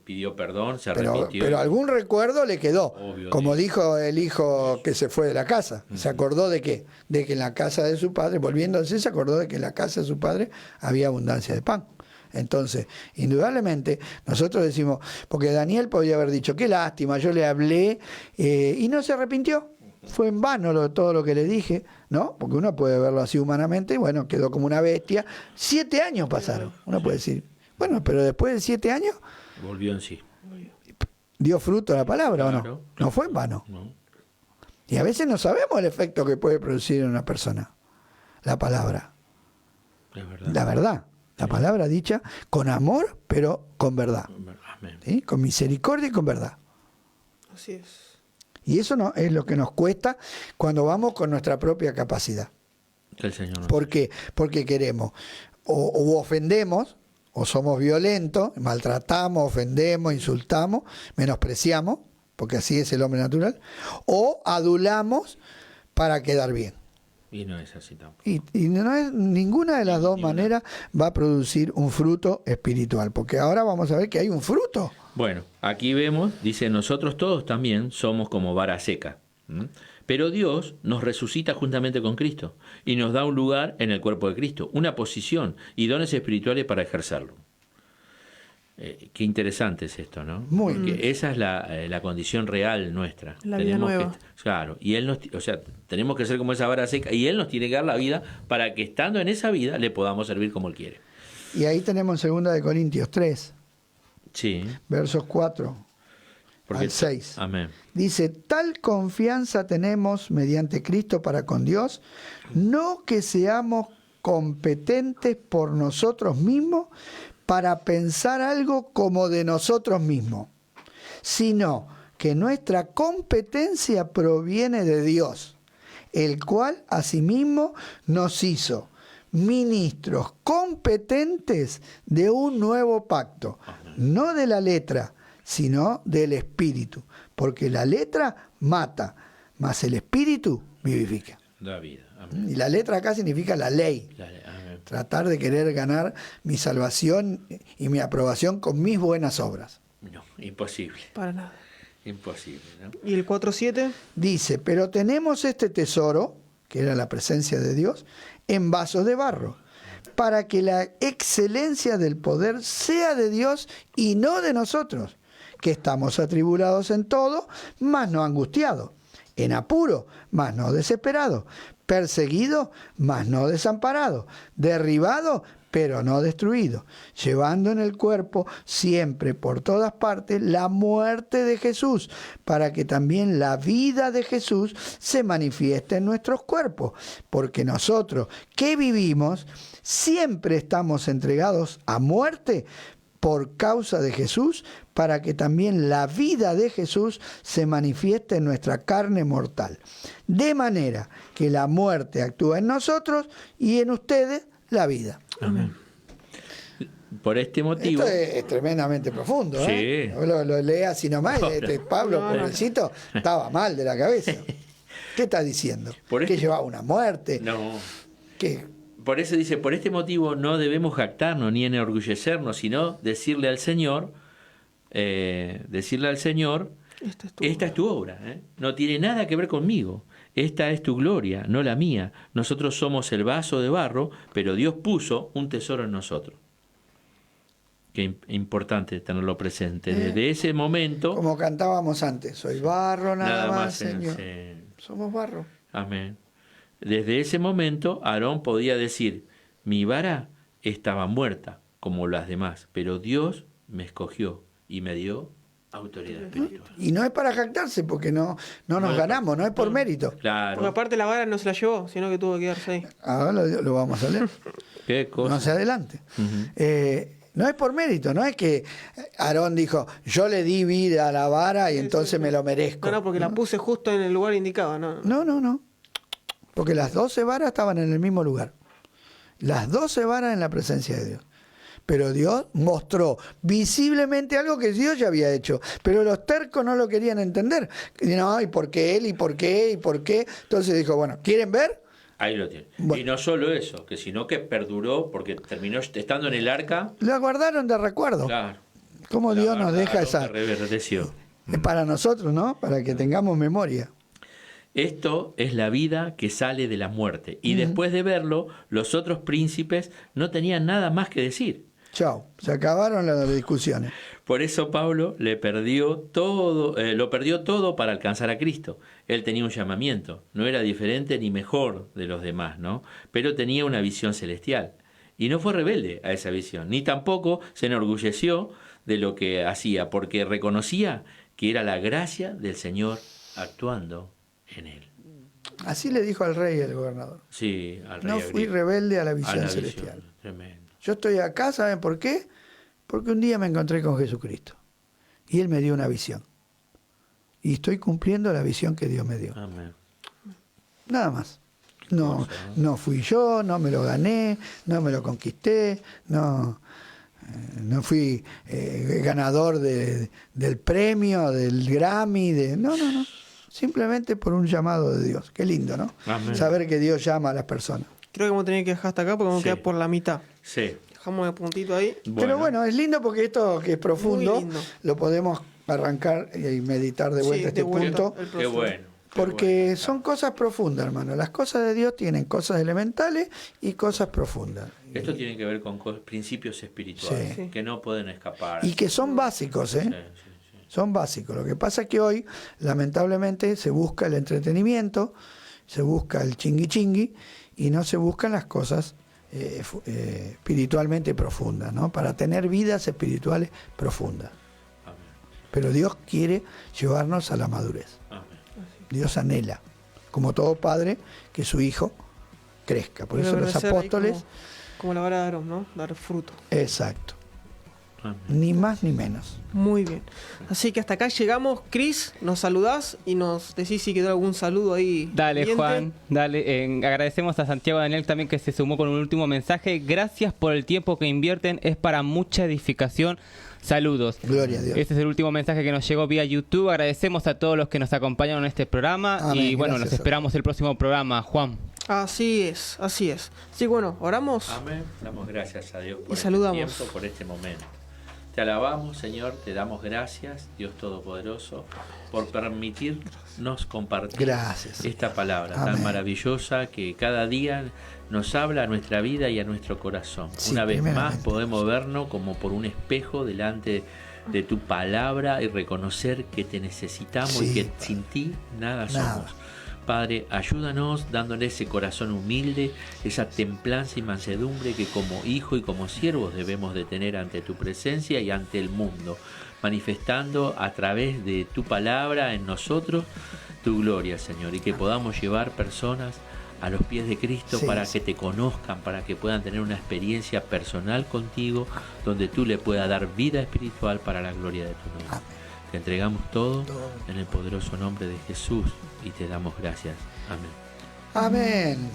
Speaker 2: pidió perdón, se
Speaker 3: Pero
Speaker 2: arrepintió.
Speaker 3: algún recuerdo le quedó.
Speaker 2: Obvio,
Speaker 3: Como
Speaker 2: sí.
Speaker 3: dijo el hijo que se fue de la casa. Se acordó de qué? De que en la casa de su padre, volviéndose, se acordó de que en la casa de su padre había abundancia de pan. Entonces, indudablemente, nosotros decimos, porque Daniel podía haber dicho, qué lástima, yo le hablé, y no se arrepintió. Fue en vano todo lo que le dije, ¿no? Porque uno puede verlo así humanamente, y bueno, quedó como una bestia. 7 años pasaron. Uno puede decir, bueno, pero después de 7 años,
Speaker 2: Volvió en sí.
Speaker 3: dio fruto la palabra, ¿o no?
Speaker 2: Claro.
Speaker 3: No fue en vano.
Speaker 2: ¿No?
Speaker 3: Y a veces no sabemos el efecto que puede producir en una persona la palabra.
Speaker 2: Es verdad.
Speaker 3: La verdad. La palabra dicha con amor, pero con verdad.
Speaker 2: Amén.
Speaker 3: ¿Sí? Con misericordia y con verdad.
Speaker 1: Así es.
Speaker 3: Y eso no es lo que nos cuesta cuando vamos con nuestra propia capacidad.
Speaker 2: Que el Señor nos
Speaker 3: ¿Por qué? Porque queremos o ofendemos, o somos violentos, maltratamos, ofendemos, insultamos, menospreciamos, porque así es el hombre natural, o adulamos para quedar bien.
Speaker 2: Y no es así tampoco.
Speaker 3: Y no es, ninguna de las dos maneras va a producir un fruto espiritual, porque ahora vamos a ver que hay un fruto.
Speaker 2: Bueno, aquí vemos, dice, nosotros todos también somos como vara seca. ¿M? Pero Dios nos resucita juntamente con Cristo y nos da un lugar en el cuerpo de Cristo, una posición y dones espirituales para ejercerlo. Qué interesante es esto, ¿no?
Speaker 3: Muy
Speaker 2: Porque esa es la condición real nuestra.
Speaker 1: La vida nueva.
Speaker 2: Claro, y Él o sea, tenemos que ser como esa vara seca y Él nos tiene que dar la vida para que estando en esa vida le podamos servir como Él quiere.
Speaker 3: Y ahí tenemos en 2 de Corintios 3,
Speaker 2: Sí.
Speaker 3: versos 4 al 6.
Speaker 2: Amén.
Speaker 3: Dice, tal confianza tenemos mediante Cristo para con Dios, no que seamos competentes por nosotros mismos para pensar algo como de nosotros mismos, sino que nuestra competencia proviene de Dios, el cual asimismo nos hizo ministros competentes de un nuevo pacto, no de la letra, sino del espíritu, porque la letra mata, mas el espíritu vivifica.
Speaker 2: Da vida. Amén.
Speaker 3: Y la letra acá significa la ley,
Speaker 2: Amén.
Speaker 3: tratar de querer ganar mi salvación y mi aprobación con mis buenas obras.
Speaker 2: No, imposible.
Speaker 1: Para nada.
Speaker 2: Imposible, ¿no?
Speaker 1: ¿Y el 4:7?
Speaker 3: Dice, pero tenemos este tesoro, que era la presencia de Dios, en vasos de barro, para que la excelencia del poder sea de Dios y no de nosotros, que estamos atribulados en todo, mas no angustiados, en apuro, mas no desesperados, perseguidos, mas no desamparados, derribados, pero no destruido, llevando en el cuerpo siempre por todas partes la muerte de Jesús, para que también la vida de Jesús se manifieste en nuestros cuerpos, porque nosotros que vivimos siempre estamos entregados a muerte por causa de Jesús, para que también la vida de Jesús se manifieste en nuestra carne mortal, de manera que la muerte actúa en nosotros y en ustedes la vida.
Speaker 2: Amén. Por este motivo...
Speaker 3: Esto es tremendamente profundo, ¿eh?
Speaker 2: Sí.
Speaker 3: Lo lees así nomás,
Speaker 2: No,
Speaker 3: Pablo,
Speaker 1: no, no.
Speaker 3: pobrecito, estaba mal de la cabeza. ¿Qué está diciendo?
Speaker 2: Por
Speaker 3: ¿Que
Speaker 2: este-
Speaker 3: llevaba una muerte?
Speaker 2: No.
Speaker 3: ¿Qué?
Speaker 2: Por eso dice, por este motivo no debemos jactarnos ni enorgullecernos, sino decirle al Señor, esta es tu obra, ¿eh? No tiene nada que ver conmigo. Esta es tu gloria, no la mía. Nosotros somos el vaso de barro, pero Dios puso un tesoro en nosotros. Qué importante tenerlo presente. Desde ese momento...
Speaker 3: Como cantábamos antes, soy barro nada más, Señor.
Speaker 2: sí.
Speaker 3: Somos barro.
Speaker 2: Amén. Desde ese momento, Aarón podía decir, mi vara estaba muerta, como las demás, pero Dios me escogió y me dio autoridad espiritual.
Speaker 3: Y no es para jactarse, porque no nos
Speaker 2: es
Speaker 3: ganamos, no es por mérito.
Speaker 2: Claro.
Speaker 1: Porque aparte la vara no se la llevó, sino que tuvo que quedarse ahí.
Speaker 3: Ahora lo vamos a leer.
Speaker 2: Qué cosa.
Speaker 3: No se adelante.
Speaker 2: Ujú.
Speaker 3: No es por mérito, no es que Aarón dijo, yo le di vida a la vara y entonces me lo merezco.
Speaker 1: No, porque la puse justo en el lugar indicado, ¿no?
Speaker 3: No. Porque las 12 varas estaban en el mismo lugar. Las 12 varas en la presencia de Dios. Pero Dios mostró visiblemente algo que Dios ya había hecho. Pero los tercos no lo querían entender. Y no, ¿y por qué él? ¿Y por qué? ¿Y por qué? Entonces dijo, bueno, ¿quieren ver?
Speaker 2: Ahí lo tiene.
Speaker 3: Bueno.
Speaker 2: Y no solo eso, que sino que perduró porque terminó estando en el arca.
Speaker 3: Lo guardaron de recuerdo.
Speaker 2: Claro.
Speaker 3: Cómo
Speaker 2: La
Speaker 3: Dios nos
Speaker 2: verdad,
Speaker 3: deja
Speaker 2: Aarón
Speaker 3: esa...
Speaker 2: que reverdeció.
Speaker 3: Es para nosotros, ¿no? Para que tengamos memoria.
Speaker 2: Esto es la vida que sale de la muerte. Y después de verlo, los otros príncipes no tenían nada más que decir.
Speaker 3: Chao. Se acabaron las discusiones.
Speaker 2: Por eso Pablo lo perdió todo para alcanzar a Cristo. Él tenía un llamamiento, no era diferente ni mejor de los demás, ¿no? Pero tenía una visión celestial. Y no fue rebelde a esa visión, ni tampoco se enorgulleció de lo que hacía, porque reconocía que era la gracia del Señor actuando en él.
Speaker 3: Así le dijo al rey y al gobernador.
Speaker 2: Sí, al rey
Speaker 3: No fui
Speaker 2: Agripa.
Speaker 3: rebelde a la
Speaker 2: A
Speaker 3: visión
Speaker 2: la
Speaker 3: celestial.
Speaker 2: visión, tremendo.
Speaker 3: Yo estoy acá, ¿saben por qué? Porque un día me encontré con Jesucristo. Y Él me dio una visión. Y estoy cumpliendo la visión que Dios me dio.
Speaker 2: Amén.
Speaker 3: Nada más. No fui yo, no me lo gané, no me lo conquisté, no fui ganador del premio, del Grammy, no. Simplemente por un llamado de Dios. Qué lindo, ¿no?
Speaker 2: Amén.
Speaker 3: Saber que Dios llama a las personas.
Speaker 1: Creo que vamos a tener que dejar hasta acá porque vamos
Speaker 2: Sí.
Speaker 1: a quedar por la mitad.
Speaker 2: Sí.
Speaker 1: Dejamos el puntito ahí.
Speaker 3: Pero bueno, es lindo porque esto que es profundo,
Speaker 1: Muy lindo.
Speaker 3: lo podemos arrancar y meditar de vuelta
Speaker 1: Sí,
Speaker 3: este
Speaker 1: de vuelta.
Speaker 3: punto.
Speaker 1: El
Speaker 2: Qué
Speaker 1: próximo.
Speaker 2: bueno. qué
Speaker 3: Porque
Speaker 2: bueno.
Speaker 3: son cosas profundas, hermano. Las cosas de Dios tienen cosas elementales y cosas profundas.
Speaker 2: Esto tiene que ver con principios espirituales
Speaker 1: Sí.
Speaker 2: que no pueden escapar.
Speaker 3: Y que son básicos, ¿eh?
Speaker 2: Sí.
Speaker 3: Son básicos. Lo que pasa es que hoy, lamentablemente, se busca el entretenimiento, se busca el chingui y no se buscan las cosas espiritualmente profundas, ¿no? Para tener vidas espirituales profundas.
Speaker 2: Amén.
Speaker 3: Pero Dios quiere llevarnos a la madurez.
Speaker 2: Amén.
Speaker 3: Dios anhela, como todo padre, que su hijo crezca. Por eso los
Speaker 1: Reverdecer ahí
Speaker 3: apóstoles,
Speaker 1: como la vara de Aarón, ¿no? Dar fruto.
Speaker 3: exacto,
Speaker 2: Amén.
Speaker 3: ni más ni menos.
Speaker 1: Muy bien. Así que hasta acá llegamos. Cris, nos saludás y nos decís si quedó algún saludo ahí.
Speaker 4: Dale,
Speaker 1: pendiente.
Speaker 4: Juan, dale. Agradecemos a Santiago Daniel también que se sumó con un último mensaje. Gracias por el tiempo que invierten, es para mucha edificación. Saludos.
Speaker 3: Gloria a Dios.
Speaker 4: Este es el último mensaje que nos llegó vía YouTube. Agradecemos a todos los que nos acompañaron en este programa.
Speaker 3: Amén,
Speaker 4: Y bueno,
Speaker 3: gracias
Speaker 4: nos esperamos el próximo programa, Juan.
Speaker 1: Así es, así es. Sí, bueno, oramos.
Speaker 2: Amén. Damos gracias a Dios por
Speaker 1: Y
Speaker 2: este
Speaker 1: saludamos.
Speaker 2: tiempo, por este momento. Te alabamos, Señor, te damos gracias, Dios Todopoderoso, por permitirnos compartir
Speaker 3: Gracias.
Speaker 2: esta palabra
Speaker 3: Amén.
Speaker 2: tan maravillosa que cada día nos habla a nuestra vida y a nuestro corazón.
Speaker 3: Sí,
Speaker 2: Una vez más
Speaker 3: primeramente.
Speaker 2: podemos vernos como por un espejo delante de tu palabra y reconocer que te necesitamos
Speaker 3: Sí,
Speaker 2: y que
Speaker 3: Padre.
Speaker 2: sin ti nada
Speaker 3: Nada.
Speaker 2: somos. Padre, ayúdanos dándole ese corazón humilde, esa templanza y mansedumbre que como hijo y como siervos debemos de tener ante tu presencia y ante el mundo, manifestando a través de tu palabra en nosotros tu gloria, Señor, y que podamos llevar personas a los pies de Cristo
Speaker 3: Sí,
Speaker 2: para
Speaker 3: sí.
Speaker 2: que te conozcan, para que puedan tener una experiencia personal contigo, donde tú le puedas dar vida espiritual para la gloria de tu nombre.
Speaker 3: Amén.
Speaker 2: Te entregamos todo
Speaker 3: Todo.
Speaker 2: en el poderoso nombre de Jesús y te damos gracias. Amén.
Speaker 3: Amén.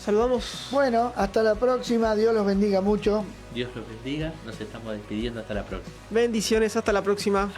Speaker 1: Saludamos.
Speaker 3: Bueno, hasta la próxima. Dios los bendiga mucho.
Speaker 2: Dios los bendiga. Nos estamos despidiendo hasta la próxima.
Speaker 1: Bendiciones. Hasta la próxima.